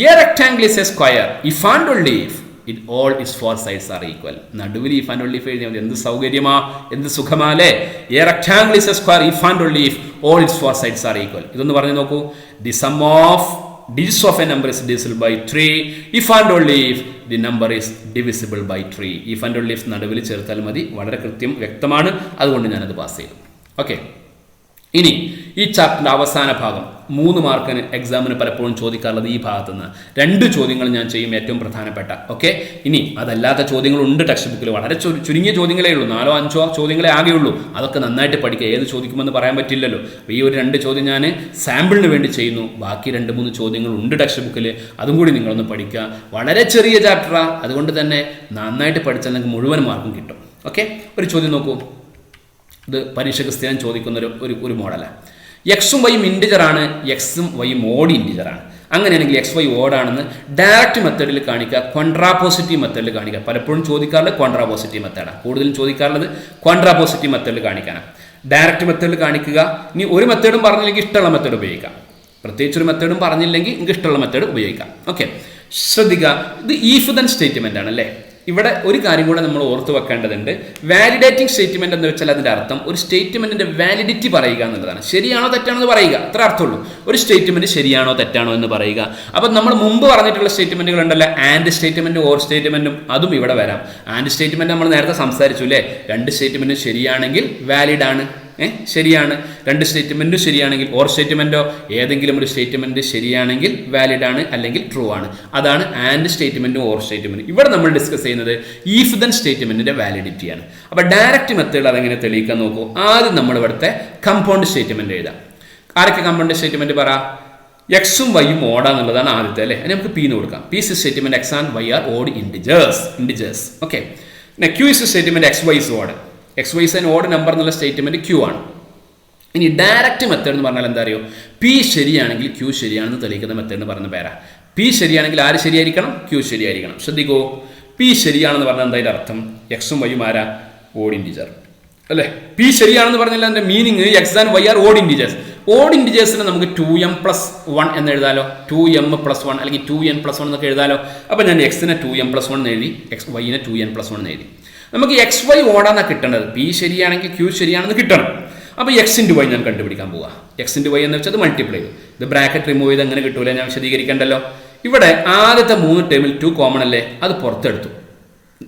a rectangle is a square if and only if it all is four sides are equal. നടുവിൽ ഇഫ് ആൻഡ് ഓൺലി ഇഫ് എഴുതിയാൽ മതി. എന്ത് സൗകര്യമാ, എന്ത് സുഖമാലേ. A rectangle is a square if and only if all its four sides are equal. ഇതൊന്ന് പറഞ്ഞു നോക്കൂ. The sum of digits of a number is divisible by 3 if and only if the number is divisible by 3. if and only if നടുവിൽ ചേർത്താൽ മതി. വളരെ കൃത്യം, വ്യക്തമാണ്. അതുകൊണ്ട് ഞാനത് പാസ് ചെയ്തു. ഓക്കെ, ഇനി ഈ ചാപ്റ്ററിൻ്റെ അവസാന ഭാഗം 3 മാർക്കിന് എക്സാമിന് പലപ്പോഴും ചോദിക്കാറുള്ളത് ഈ ഭാഗത്ത് നിന്ന് 2 ചോദ്യങ്ങൾ ഞാൻ ചെയ്യും, ഏറ്റവും പ്രധാനപ്പെട്ട. ഓക്കെ, ഇനി അതല്ലാത്ത ചോദ്യങ്ങളുണ്ട് ടെക്സ്റ്റ് ബുക്കിൽ. വളരെ ചുരുങ്ങിയ ചോദ്യങ്ങളേ ഉള്ളൂ, 4-5 ചോദ്യങ്ങളെ ആകെയുള്ളൂ. അതൊക്കെ നന്നായിട്ട് പഠിക്കുക. ഏത് ചോദിക്കുമെന്ന് പറയാൻ പറ്റില്ലല്ലോ. അപ്പോൾ ഈ ഒരു 2 ചോദ്യം ഞാൻ സാമ്പിളിന് വേണ്ടി ചെയ്യുന്നു. ബാക്കി 2-3 ചോദ്യങ്ങൾ ഉണ്ട് ടെക്സ്റ്റ് ബുക്കിൽ. അതും കൂടി നിങ്ങളൊന്ന് പഠിക്കുക. വളരെ ചെറിയ ചാപ്റ്ററാണ്, അതുകൊണ്ട് തന്നെ നന്നായിട്ട് പഠിച്ചാൽ നിങ്ങൾക്ക് മുഴുവൻ മാർക്കും കിട്ടും. ഓക്കെ, ഒരു ചോദ്യം നോക്കൂ. ഇത് പരീക്ഷയ്ക്ക് സ്ഥിരം ചോദിക്കുന്ന ഒരു മോഡലാണ്. എക്സും വൈയും ഇൻറ്റിജറാണ്, എക്സും വൈയും ഓഡ് ഇൻറ്റിജറാണ്. അങ്ങനെയാണെങ്കിൽ എക്സ് വൈ ഓടാണെന്ന് ഡയറക്റ്റ് മെത്തേഡിൽ കാണിക്കുക, കോൺട്രാപോസിറ്റീവ് മെത്തേഡിൽ കാണിക്കുക. പലപ്പോഴും ചോദിക്കാറുള്ളത് കോൺട്രാപോസിറ്റീവ് മെത്തേഡാണ്, കൂടുതലും ചോദിക്കാറുള്ളത് കോൺട്രാപോസിറ്റീവ് മെത്തേഡിൽ കാണിക്കാനാണ്. ഡയറക്റ്റ് മെത്തേഡിൽ കാണിക്കുക. ഇനി ഒരു മെത്തേഡും പറഞ്ഞില്ലെങ്കിൽ ഇഷ്ടമുള്ള മെത്തേഡ് ഉപയോഗിക്കാം. പ്രത്യേകിച്ച് ഒരു മെത്തേഡും പറഞ്ഞില്ലെങ്കിൽ നിങ്ങൾക്ക് ഇഷ്ടമുള്ള മെത്തേഡ് ഉപയോഗിക്കാം. ഓക്കെ, ശ്രദ്ധിക്കുക. ഇത് ഈഫ് ദെൻ സ്റ്റേറ്റ്മെൻ്റ് ആണ് അല്ലേ. ഇവിടെ ഒരു കാര്യം കൂടെ നമ്മൾ ഓർത്ത് വെക്കേണ്ടതുണ്ട്. വാലിഡേറ്റിംഗ് സ്റ്റേറ്റ്മെന്റ് എന്ന് വെച്ചാൽ അതിൻ്റെ അർത്ഥം ഒരു സ്റ്റേറ്റ്മെന്റിന്റെ വാലിഡിറ്റി പറയുക എന്നുള്ളതാണ്. ശരിയാണോ തെറ്റാണോ എന്ന് പറയുക, അത്ര അർത്ഥമുള്ളൂ. ഒരു സ്റ്റേറ്റ്മെന്റ് ശരിയാണോ തെറ്റാണോ എന്ന് പറയുക. അപ്പം നമ്മൾ മുമ്പ് പറഞ്ഞിട്ടുള്ള സ്റ്റേറ്റ്മെന്റുകൾ ഉണ്ടല്ലോ, ആൻഡ് സ്റ്റേറ്റ്മെന്റും ഓർ സ്റ്റേറ്റ്മെന്റും, അതും ഇവിടെ വരാം. ആൻഡ് സ്റ്റേറ്റ്മെന്റ് നമ്മൾ നേരത്തെ സംസാരിച്ചു അല്ലേ. 2 സ്റ്റേറ്റ്മെന്റും ശരിയാണെങ്കിൽ വാലിഡ് ആണ്, ശരിയാണ്. 2 സ്റ്റേറ്റ്മെന്റും ശരിയാണെങ്കിൽ, ഓർ സ്റ്റേറ്റ്മെന്റോ ഏതെങ്കിലും ഒരു സ്റ്റേറ്റ്മെന്റ് ശരിയാണെങ്കിൽ വാലിഡ് ആണ്, അല്ലെങ്കിൽ ട്രൂ ആണ്. അതാണ് ആൻഡ് സ്റ്റേറ്റ്മെന്റും ഓർ സ്റ്റേറ്റ്മെന്റും. ഇവിടെ നമ്മൾ ഡിസ്കസ് ചെയ്യുന്നത് ഈഫ് ദെൻ സ്റ്റേറ്റ്മെന്റിന്റെ വാലിഡിറ്റിയാണ്. അപ്പോൾ ഡയറക്റ്റ് മെത്തേഡ് അതെങ്ങനെ തെളിയിക്കാൻ നോക്കൂ. ആദ്യം നമ്മൾ ഇവിടുത്തെ കമ്പൗണ്ട് സ്റ്റേറ്റ്മെന്റ് എഴുതാം. ആരൊക്കെ കമ്പൗണ്ട് സ്റ്റേറ്റ്മെന്റ് പറ? എക്സും വൈയും ഓടാന്നുള്ളതാണ് ആദ്യത്തെ അല്ലേ. അതിന് നമുക്ക് പീന്ന് കൊടുക്കാം. P is statement x and y are odd integers. Okay, പിന്നെ Q is statement x y is odd. X y is an odd number എന്നുള്ള സ്റ്റേറ്റ്മെന്റ് ക്യൂ ആണ്. ഇനി ഡയറക്റ്റ് മെത്തേഡ് എന്ന് പറഞ്ഞാൽ എന്താ അറിയോ? പി ശരിയാണെങ്കിൽ ക്യൂ ശരിയാണെന്ന് തെളിയിക്കുന്ന മെത്തേഡ് എന്ന് പറയുന്ന പേരാ. പി ശരിയാണെങ്കിൽ ആര് ശരിയായിരിക്കണം? ക്യൂ ശരിയായിരിക്കണം. ശ്രദ്ധിക്കൂ, പി ശരിയാണെന്ന് പറഞ്ഞാൽ എന്താ അതിൻ്റെ അർത്ഥം? എക്സും വൈയും ആരാ? ഓഡ് ഇൻറ്റിജർ അല്ലേ. പി ശരിയാണെന്ന് പറഞ്ഞാൽ അതിൻ്റെ meaning x and y are odd integers. Odd ഇൻറ്റിജേഴ്സിന് നമുക്ക് 2m+1 എന്ന് എഴുതാലോ. 2m+1 അല്ലെങ്കിൽ 2n+1 എന്നൊക്കെ എഴുതാലോ. അപ്പം ഞാൻ എക്സിനെ 2m+1 എന്ന് എഴുതി, എക്സ് വൈനെ 2n+1 എന്ന് എഴുതി. നമുക്ക് എക്സ് വൈ ഓടാന്നാണ് കിട്ടേണ്ടത്. പി ശരിയാണെങ്കിൽ ക്യൂ ശരിയാണെന്ന് കിട്ടണം. അപ്പോൾ എക്സ് ഇൻറ്റു വൈ ഞാൻ കണ്ടുപിടിക്കാൻ പോവുക. എക്സ് ഇൻറ്റു വൈ എന്ന് വെച്ചാൽ മൾട്ടിപ്ലൈ ചെയ്യും. ഇത് ബ്രാക്കറ്റ് റിമൂവ് ചെയ്ത് അങ്ങനെ കിട്ടൂല, ഞാൻ വിശദീകരിക്കണ്ടല്ലോ. ഇവിടെ ആദ്യത്തെ 3 ടേമിൽ 2 കോമൺ അല്ലേ, അത് പുറത്തെടുത്തു.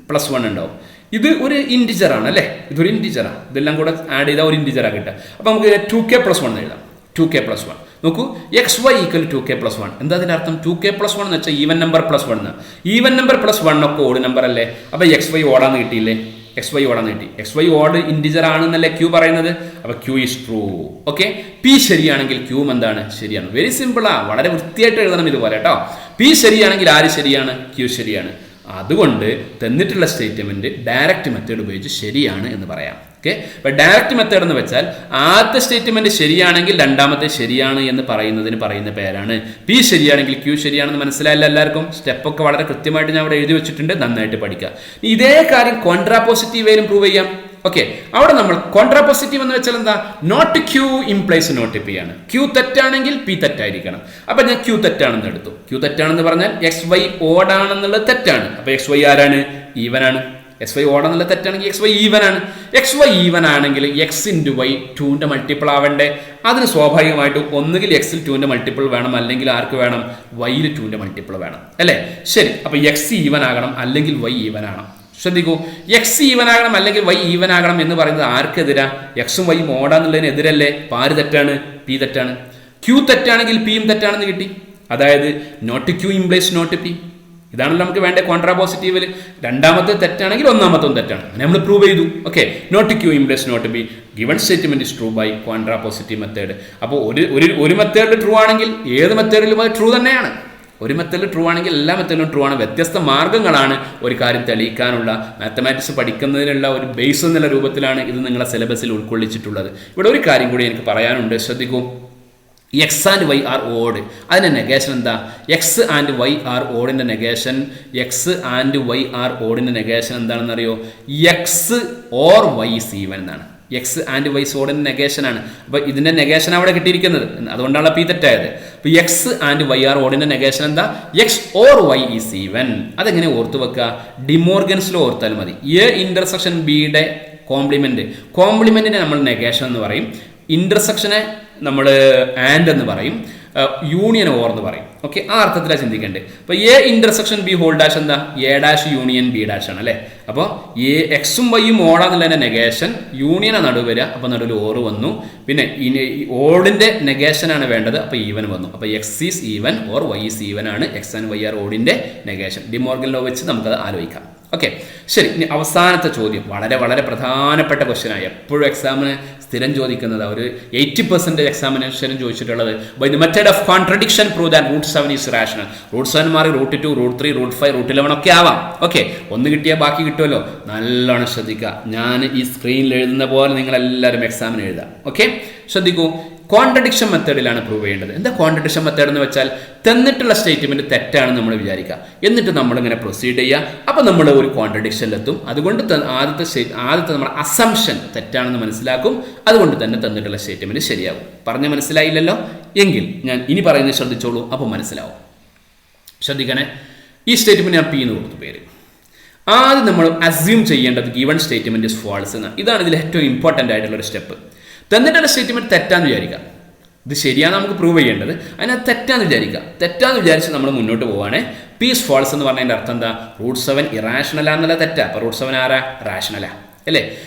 +1 ഉണ്ടാവും. ഇത് ഒരു ഇൻറ്റിജറാണ് അല്ലേ, ഇതൊരു ഇൻറ്റിജറാണ്. ഇതെല്ലാം കൂടെ ആഡ് ചെയ്താൽ ഒരു ഇൻറ്റിജറാണ് കിട്ടുക. അപ്പോൾ നമുക്ക് 2k+1 എഴുതാം. 2k+1 നോക്കൂ, എക്സ് വൈ ഈക്വൽ 2k+1. എന്താ അതിൻ്റെ അർത്ഥം? 2k+1 എന്ന് വെച്ചാൽ ഈവൻ നമ്പർ +1. ഈവൻ നമ്പർ +1 ഒക്കെ ഓഡ് നമ്പർ അല്ലേ. അപ്പോൾ എക്സ് വൈ ഓടാന്ന് കിട്ടിയില്ലേ? എക്സ് വൈ ഓടാന്ന് കിട്ടി. എക്സ് വൈ ഓഡ് ഇൻറ്റിജർ ആണെന്നല്ലേ ക്യൂ പറയുന്നത്. അപ്പോൾ Q is true. Okay, P ശരിയാണെങ്കിൽ ക്യൂ എന്താണ്? ശരിയാണ്. വെരി സിമ്പിളാ, വളരെ വൃത്തിയായിട്ട് എഴുതണം ഇതുപോലെ കേട്ടോ. പി ശരിയാണെങ്കിൽ ആര് ശരിയാണ്? ക്യൂ ശരിയാണ്. അതുകൊണ്ട് തന്നിട്ടുള്ള സ്റ്റേറ്റ്മെന്റ് ഡയറക്റ്റ് മെത്തേഡ് ഉപയോഗിച്ച് ശരിയാണ് എന്ന് പറയാം. ഓക്കെ, അപ്പോൾ ഡയറക്റ്റ് മെത്തേഡ് എന്ന് വെച്ചാൽ ആദ്യത്തെ സ്റ്റേറ്റ്മെന്റ് ശരിയാണെങ്കിൽ രണ്ടാമത്തെ ശരിയാണ് എന്ന് പറയുന്നതിന് പറയുന്ന പേരാണ്. പി ശരിയാണെങ്കിൽ ക്യൂ ശരിയാണെന്ന് മനസ്സിലായല്ലോ എല്ലാവർക്കും. സ്റ്റെപ്പൊക്കെ വളരെ കൃത്യമായിട്ട് ഞാൻ അവിടെ എഴുതി വെച്ചിട്ടുണ്ട്, നന്നായിട്ട് പഠിക്കുക. ഇതേ കാര്യം കോൺട്രാപോസിറ്റീവ് വേലും പ്രൂവ് ചെയ്യാം. ഓക്കെ, അവിടെ നമ്മൾ കോൺട്രാപോസിറ്റീവ് എന്ന് വെച്ചാൽ എന്താ? Not Q implies not P ആണ്. ക്യൂ തെറ്റാണെങ്കിൽ പി തെറ്റായിരിക്കണം. അപ്പൊ ഞാൻ ക്യൂ തെറ്റാണെന്ന് എടുത്തു. ക്യൂ തെറ്റാണെന്ന് പറഞ്ഞാൽ എക്സ് വൈ ഓടാണെന്നുള്ളത് തെറ്റാണ്. അപ്പൊ എക്സ് വൈ ആരാണ്? ഈവനാണ്. എക്സ് വൈ ഓടാന്നുള്ളത് തെറ്റാണെങ്കിൽ എക്സ് വൈ ഈവനാണ്. എക്സ് വൈ ഈവൻ ആണെങ്കിൽ എക്സ് ഇൻറ്റു വൈ 2ന്റെ മൾട്ടിപ്പിൾ ആവണ്ടേ? അതിന് സ്വാഭാവികമായിട്ടും ഒന്നുകിൽ എക്സിൽ 2ന്റെ മൾട്ടിപ്പിൾ വേണം, അല്ലെങ്കിൽ ആർക്ക് വേണം? വൈയിൽ 2ന്റെ മൾട്ടിപ്പിൾ വേണം അല്ലേ. ശരി, അപ്പൊ എക്സ് ഈവൻ ആകണം, അല്ലെങ്കിൽ വൈ ഈവൻ ആകണം. ശ്രദ്ധിക്കൂ, എക്സ് ഈവൻ ആകണം അല്ലെങ്കിൽ വൈ ഈവൻ ആകണം എന്ന് പറയുന്നത് ആർക്കെതിരാ? എക്സും വൈയും ഓടാന്നുള്ളതിന് എതിരല്ലേ. പാര് തെറ്റാണ്, പി തെറ്റാണ്. ക്യൂ തെറ്റാണെങ്കിൽ പിയും തെറ്റാണെന്ന് കിട്ടി. അതായത് not Q implies not P. ഇതാണല്ലോ നമുക്ക് വേണ്ട കോൺട്രാപോസിറ്റീവിൽ. രണ്ടാമത്തെ തെറ്റാണെങ്കിൽ ഒന്നാമത്തെ തെറ്റാണ്. അങ്ങനെ നമ്മൾ പ്രൂവ് ചെയ്തു. Okay, not Q implies not B. Given statement is true by contrapositive method. അപ്പോൾ ഒരു മെത്തേഡിൽ ട്രൂ ആണെങ്കിൽ ഏത് മെത്തേഡിലും അത് ട്രൂ തന്നെയാണ്. ഒരു മെത്തേഡിൽ ട്രൂ ആണെങ്കിൽ എല്ലാ മെത്തേഡിലും ട്രൂ ആണ്. വ്യത്യസ്ത മാർഗ്ഗങ്ങളാണ് ഒരു കാര്യം തെളിയിക്കാനുള്ള. മാത്തമാറ്റിക്സ് പഠിക്കുന്നതിനുള്ള ഒരു ബേസ് എന്നുള്ള രൂപത്തിലാണ് ഇത് നിങ്ങളെ സിലബസിൽ ഉൾക്കൊള്ളിച്ചിട്ടുള്ളത്. ഇവിടെ ഒരു കാര്യം കൂടി എനിക്ക് പറയാനുണ്ട്, ശ്രദ്ധിക്കൂ. X and y are odd, അതിൻ്റെ നെഗേഷൻ എന്താ? എക്സ് ആൻഡ് വൈ ആർ ഓഡിൻ്റെ negation, x and y are ഓഡിൻ്റെ നെഗേഷൻ എന്താണെന്നറിയോ? X or y is even എന്നാണ്. എക്സ് ആൻഡ് വൈ ഓഡിൻ്റെ നെഗേഷനാണ്. അപ്പോൾ ഇതിൻ്റെ നെഗേഷൻ അവിടെ കിട്ടിയിരിക്കുന്നത്, അതുകൊണ്ടാണ് പി തെറ്റായത്. ഇപ്പോൾ എക്സ് ആൻഡ് വൈ ആർ ഓഡിൻ്റെ നെഗേഷൻ എന്താ? X or y is even. അതെങ്ങനെ ഓർത്ത് വെക്കുക? ഡിമോർഗൻസ് ലോ ഓർത്താൽ മതി. എ ഇന്റർസെക്ഷൻ ബിയുടെ കോംപ്ലിമെന്റിനെ നമ്മൾ നെഗേഷൻ എന്ന് പറയും, ഇന്റർസെക്ഷനെ നമ്മൾ ആൻഡ് എന്ന് പറയും, യൂണിയൻ ഓർ എന്ന് പറയും. ഓക്കെ, ആ അർത്ഥത്തിലാണ് ചിന്തിക്കേണ്ടത്. അപ്പോൾ A intersection B whole dash എന്താ? A dash union B dash ആണ് അല്ലേ. അപ്പോൾ എക്സും വൈയും ഓടാന്നുള്ളതിന്റെ നെഗേഷൻ യൂണിയനാണ് നടുവ് വരിക. അപ്പോൾ നടുവിൽ ഓറ് വന്നു. പിന്നെ ഓടിന്റെ നെഗേഷൻ ആണ് വേണ്ടത്. അപ്പോൾ ഈവൻ വന്നു. അപ്പോൾ x is even or y is even ആണ് എക്സ് ആൻഡ് വൈ ആർ ഓടിന്റെ നെഗേഷൻ. ഡിമോർഗൻ ലോ വെച്ച് നമുക്കത് ആലോചിക്കാം. ഓക്കെ, ശരി. ഇനി അവസാനത്തെ ചോദ്യം വളരെ വളരെ പ്രധാനപ്പെട്ട ക്വസ്റ്റ്യനാണ്. എപ്പോഴും എക്സാമിന് സ്ഥിരം ചോദിക്കുന്നത്, ഒരു 80% എക്സാമിനേഷനും ചോദിച്ചിട്ടുള്ളത്, by the method of contradiction prove that root 7 is rational. Root 7 മാറി റൂട്ട് 2, റൂട്ട് 3, റൂട്ട് 5, റൂട്ട് 11 ഒക്കെ ആവാം. ഓക്കെ, ഒന്ന് കിട്ടിയാൽ ബാക്കി കിട്ടുമല്ലോ. നല്ലോണം ശ്രദ്ധിക്കുക. ഞാൻ ഈ സ്ക്രീനിൽ എഴുതുന്ന പോലെ നിങ്ങൾ എല്ലാവരും എക്സാമിന് എഴുതാം. ഓക്കെ, ശ്രദ്ധിക്കൂ. കോൺട്രഡിക്ഷൻ മെത്തേഡിലാണ് പ്രൂവ് ചെയ്യേണ്ടത്. എന്താ കോൺട്രഡിക്ഷൻ മെത്തേഡ് എന്ന് വെച്ചാൽ, തന്നിട്ടുള്ള സ്റ്റേറ്റ്മെന്റ് തെറ്റാണെന്ന് നമ്മൾ വിചാരിക്കുക, എന്നിട്ട് നമ്മളിങ്ങനെ പ്രൊസീഡ് ചെയ്യുക. അപ്പോൾ നമ്മൾ ഒരു കോൺട്രഡിക്ഷനിലെത്തും. അതുകൊണ്ട് ആദ്യത്തെ നമ്മുടെ അസംഷൻ തെറ്റാണെന്ന് മനസ്സിലാക്കും. അതുകൊണ്ട് തന്നെ തന്നിട്ടുള്ള സ്റ്റേറ്റ്മെന്റ് ശരിയാകും. പറഞ്ഞ് മനസ്സിലായില്ലല്ലോ? എങ്കിൽ ഞാൻ ഇനി പറയുന്നത് ശ്രദ്ധിച്ചോളൂ, അപ്പോൾ മനസ്സിലാവും. ശ്രദ്ധിക്കണേ. ഈ സ്റ്റേറ്റ്മെന്റ് ഞാൻ പി എന്ന് കൊടുത്തു പേര്. ആദ്യം നമ്മൾ അസ്യൂം ചെയ്യേണ്ടത് ഗിവൺ സ്റ്റേറ്റ്മെന്റ് ഇസ് ഫാൾസ് എന്നാണ്. ഇതാണ് ഇതിൽ ഏറ്റവും ഇമ്പോർട്ടൻ്റ് ആയിട്ടുള്ള ഒരു സ്റ്റെപ്പ്. തന്നിട്ടുള്ള സ്റ്റേറ്റ്മെന്റ് തെറ്റാന്ന് വിചാരിക്കാം. ഇത് ശരിയാണ് നമുക്ക് പ്രൂവ് ചെയ്യേണ്ടത്. അതിനകത്ത് തെറ്റാന്ന് വിചാരിക്കുക. തെറ്റാന്ന് വിചാരിച്ച് നമ്മൾ മുന്നോട്ട് പോവുകയാണെ പീസ് ഫാൾസ് എന്ന് പറഞ്ഞതിൻ്റെ അർത്ഥം എന്താ? റൂട്ട് 7 ഇറാഷണലാന്നല്ല തെറ്റാ. അപ്പോൾ റൂട്ട് 7 ആരാ? റാഷണലാ അല്ലേ.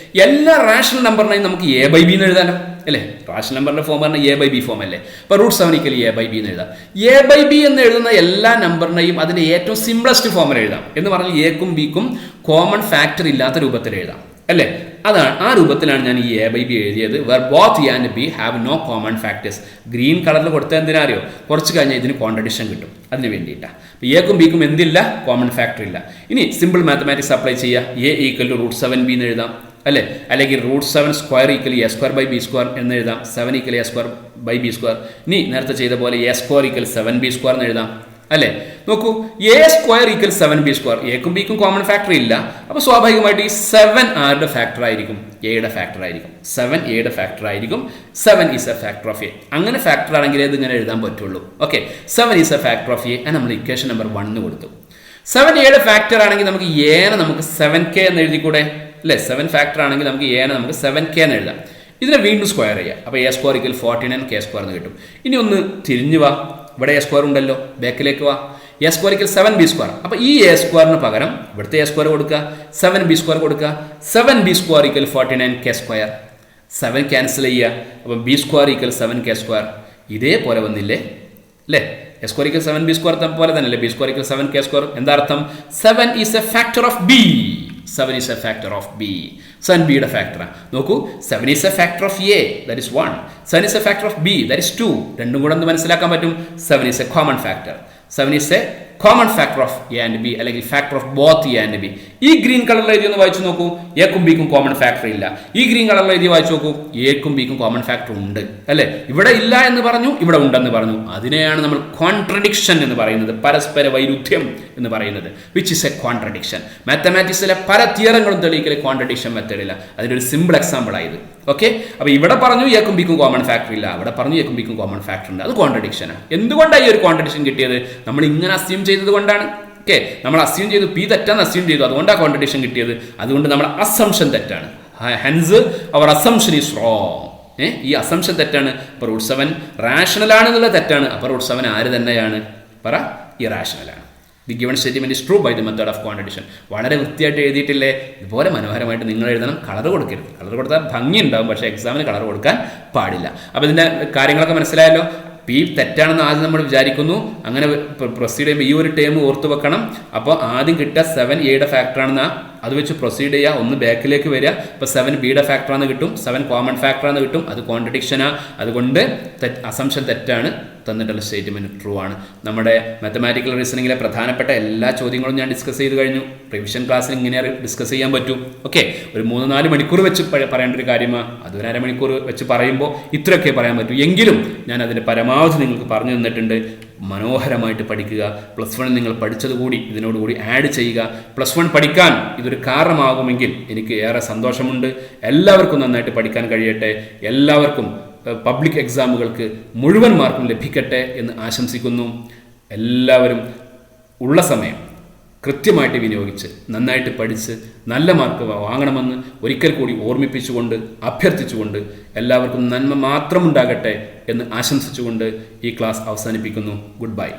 എല്ലാ റാഷണൽ നമ്പറിനെയും നമുക്ക് എ ബൈ ബി എന്ന് എഴുതാലോ അല്ലേ. റാഷണൽ നമ്പറിന്റെ ഫോം പറഞ്ഞാൽ എ ബൈ ബി ഫോം അല്ലേ. അപ്പോൾ root 7 equal A by B എന്ന് എഴുതാം. എ ബൈ ബി എന്ന് എഴുതുന്ന എല്ലാ നമ്പറിനെയും അതിന്റെ ഏറ്റവും സിംപ്ലസ്റ്റ് ഫോമിൽ എഴുതാം. എന്ന് പറഞ്ഞാൽ എക്കും ബിക്കും കോമൺ ഫാക്ടർ ഇല്ലാത്ത രൂപത്തിൽ എഴുതാം അല്ലേ. അതാണ്, ആ രൂപത്തിലാണ് ഞാൻ ഈ എ ബൈ ബി എഴുതിയത്. Where both A and B have no common factors. Green കളറിൽ കൊടുത്താൽ എന്തിനാ അറിയോ? കുറച്ച് കഴിഞ്ഞാൽ ഇതിന് കോൺട്രഡിക്ഷൻ കിട്ടും. അതിന് വേണ്ടിയിട്ടാണ്. എക്കും ബിക്കും എന്തില്ല? കോമൺ ഫാക്ടർ ഇല്ല. ഇനി സിമ്പിൾ മാത്തമാറ്റിക്സ് അപ്ലൈ ചെയ്യുക. A equal to root 7 B എന്ന് എഴുതാം അല്ലേ. അല്ലെങ്കിൽ root 7 square equal A square by B square എന്ന് എഴുതാം. 7 equal A square by B square. ഇനി നേരത്തെ ചെയ്ത പോലെ A square equal 7 B square എന്ന് എഴുതാം അല്ലേ. നോക്കൂ, A square equal 7 B square. എക്കും ബിക്കും കോമൺ ഫാക്ടർ ഇല്ല. അപ്പോൾ സ്വാഭാവികമായിട്ട് ഈ 7 ആരുടെ ഫാക്ടർ ആയിരിക്കും? എയുടെ ഫാക്ടർ ആയിരിക്കും. 7 എയുടെ ഫാക്ടർ ആയിരിക്കും. 7 is A factor of A. അങ്ങനെ ഫാക്ടർ ആണെങ്കിൽ ഇത് ഇങ്ങനെ എഴുതാൻ പറ്റുള്ളൂ. Okay, 7 is A factor of A. നമ്മൾ ഇക്വേഷൻ നമ്പർ 1 കൊടുത്തു. 7 എയുടെ ഫാക്ടർ ആണെങ്കിൽ നമുക്ക് എനെ നമുക്ക് 7k എന്ന് എഴുതിക്കൂടെ അല്ലേ. 7 ഫാക്ടർ ആണെങ്കിൽ നമുക്ക് എനെ നമുക്ക് 7k എന്ന് എഴുതാം. ഇതിനെ വീണ്ടും സ്ക്വയർ ചെയ്യാം. അപ്പോൾ A square equal 49 k square എന്ന് കിട്ടും. ഇനി ഒന്ന് തിരിഞ്ഞു വാ. ഇവിടെ എ സ്ക്വയർ ഉണ്ടല്ലോ, ബാക്കിലേക്ക് വാ. A square equal 7 B square. അപ്പോൾ ഈ എ സ്ക്വയറിന് പകരം ഇവിടുത്തെ എ സ്ക്വയർ കൊടുക്കുക, 7 ബി സ്ക്വയർ കൊടുക്കുക. 7 B square equal 49 k square. 7 cancel ചെയ്യുക. അപ്പോൾ B square equal 7 k square. ഇതേപോലെ വന്നില്ലേ അല്ലേ. A square equal 7 B square പോലെ തന്നെ അല്ലേ B square equal 7 k square. എന്താ അർത്ഥം? 7 is A factor of B. 7 is A factor of B. 7 ബിയുടെ ഫാക്ടറാണ്. നോക്കൂ, 7 is A factor of A, that is 1. 7 is A factor of B, that is 2. രണ്ടും കൂടെ ഒന്ന് മനസ്സിലാക്കാൻ പറ്റും. 7 is a common factor. 7 is a common factor of A and B, അല്ലെങ്കിൽ factor of both A and B. ഈ green കളറിൽ എഴുതി ഒന്ന് വായിച്ചു നോക്കൂ. എക്കും ബിക്കും കോമൺ ഫാക്ടർ ഇല്ല. ഈ ഗ്രീൻ കളറിൽ എഴുതി വായിച്ചു നോക്കൂ. എക്കും ബിക്കും കോമൺ ഫാക്ടർ ഉണ്ട് അല്ലേ. ഇവിടെ ഇല്ല എന്ന് പറഞ്ഞു, ഇവിടെ ഉണ്ടെന്ന് പറഞ്ഞു. അതിനെയാണ് നമ്മൾ കോൺട്രഡിക്ഷൻ എന്ന് പറയുന്നത്, പരസ്പര വൈരുദ്ധ്യം എന്ന് പറയുന്നത്, വിച്ച് ഇസ് എ കോൺട്രഡിക്ഷൻ. മാത്തമാറ്റിക്സിലെ പല തിയറങ്ങളും തെളിയിക്കൽ കോൺട്രഡിക്ഷൻ മെത്തേഡില്ല. അതിനൊരു സിമ്പിൾ എക്സാമ്പിൾ ആയത്. ഓക്കെ, അപ്പോൾ ഇവിടെ പറഞ്ഞു എക്കും ബിക്കും കോമൺ ഫാക്ടർ ഇല്ല, അവിടെ പറഞ്ഞു എക്കും ബിക്കും കോമൺ ഫാക്ടർ ഉണ്ട്. അത് കോൺട്രഡിക്ഷനാണ്. എന്തുകൊണ്ടാണ് ഈ ഒരു കോൺട്രഡിക്ഷൻ കിട്ടിയത്? നമ്മൾ ഇങ്ങനെ അസ്യൂം ചെയ്തത് കൊണ്ടാണ്. ഓക്കെ, നമ്മൾ അസ്യൂം ചെയ്തു, പി തെറ്റാന്ന് അസ്യൂം ചെയ്തു, അതുകൊണ്ടാണ് കോൺട്രഡിക്ഷൻ കിട്ടിയത്. അതുകൊണ്ട് നമ്മുടെ അസംഷൻ തെറ്റാണ്. Hence our assumption is wrong. ഈ അസംഷൻ തെറ്റാണ്. അപ്പോൾ റൂട്ട് 7 റാഷണൽ ആണെന്നുള്ള തെറ്റാണ്. അപ്പോൾ റൂട്ട് 7 ആര് തന്നെയാണ്? പറ, ഇറാഷണലാണ്. The given statement is true by the method of contradiction. വളരെ വൃത്തിയായിട്ട് എഴുതിയിട്ടില്ലേ? ഇതുപോലെ മനോഹരമായിട്ട് നിങ്ങൾ എഴുതണം. കളർ കൊടുക്കരുത്. കളർ കൊടുത്താൽ ഭംഗി ഉണ്ടാവും, പക്ഷേ എക്സാമിന് കളർ കൊടുക്കാൻ പാടില്ല. അപ്പോൾ ഇതിൻ്റെ കാര്യങ്ങളൊക്കെ മനസ്സിലായല്ലോ. പി തെറ്റാണെന്ന് ആദ്യം നമ്മൾ വിചാരിക്കുന്നു. അങ്ങനെ പ്രൊസീഡ് ചെയ്യുമ്പോൾ ഈ ഒരു ടേം ഓർത്ത് വെക്കണം. അപ്പോൾ ആദ്യം കിട്ടുക 7 എയുടെ ഫാക്ടറാണെന്നാ, അത് വെച്ച് പ്രൊസീഡ് ചെയ്യുക. ഒന്ന് ബാക്കിലേക്ക് വരിക. ഇപ്പോൾ 7 ബിയുടെ ഫാക്ടറാന്ന് കിട്ടും, 7 കോമൺ ഫാക്ടറാന്ന് കിട്ടും. അത് കോൺട്രഡിക്ഷനാണ്. അതുകൊണ്ട് അസംഷൻ തെറ്റാണ്. തന്നിട്ടുള്ള സ്റ്റേറ്റ്മെന്റ് ട്രൂ ആണ്. നമ്മുടെ മാത്തമാറ്റിക്കൽ റീസണിങ്ങിലെ പ്രധാനപ്പെട്ട എല്ലാ ചോദ്യങ്ങളും ഞാൻ ഡിസ്കസ് ചെയ്ത് കഴിഞ്ഞു. റിവിഷൻ ക്ലാസ്സിൽ ഇങ്ങനെ ഡിസ്കസ് ചെയ്യാൻ പറ്റും. ഓക്കെ, ഒരു 3-4 മണിക്കൂർ വെച്ച് പറയേണ്ട ഒരു കാര്യമാണ്. അതൊരു അരമണിക്കൂർ വെച്ച് പറയുമ്പോൾ ഇത്രയൊക്കെ പറയാൻ പറ്റൂ. എങ്കിലും ഞാൻ അതിൻ്റെ പരമാവധി നിങ്ങൾക്ക് പറഞ്ഞു തന്നിട്ടുണ്ട്. മനോഹരമായിട്ട് പഠിക്കുക. +1 നിങ്ങൾ പഠിച്ചതുകൂടി ഇതിനോടുകൂടി ആഡ് ചെയ്യുക. +1 പഠിക്കാൻ ഇതൊരു കാരണമാകുമെങ്കിൽ എനിക്ക് ഏറെ സന്തോഷമുണ്ട്. എല്ലാവർക്കും നന്നായിട്ട് പഠിക്കാൻ കഴിയട്ടെ. എല്ലാവർക്കും പബ്ലിക് എക്സാമുകൾക്ക് മുഴുവൻ മാർക്കും ലഭിക്കട്ടെ എന്ന് ആശംസിക്കുന്നു. എല്ലാവരും ഉള്ള സമയം കൃത്യമായിട്ട് വിനിയോഗിച്ച് നന്നായിട്ട് പഠിച്ച് നല്ല മാർക്ക് വാങ്ങണമെന്ന് ഒരിക്കൽ കൂടി ഓർമ്മിപ്പിച്ചുകൊണ്ട് അഭ്യർത്ഥിച്ചുകൊണ്ട് എല്ലാവർക്കും നന്മ മാത്രമുണ്ടാകട്ടെ എന്ന് ആശംസിച്ചുകൊണ്ട് ഈ ക്ലാസ് അവസാനിപ്പിക്കുന്നു. Good bye.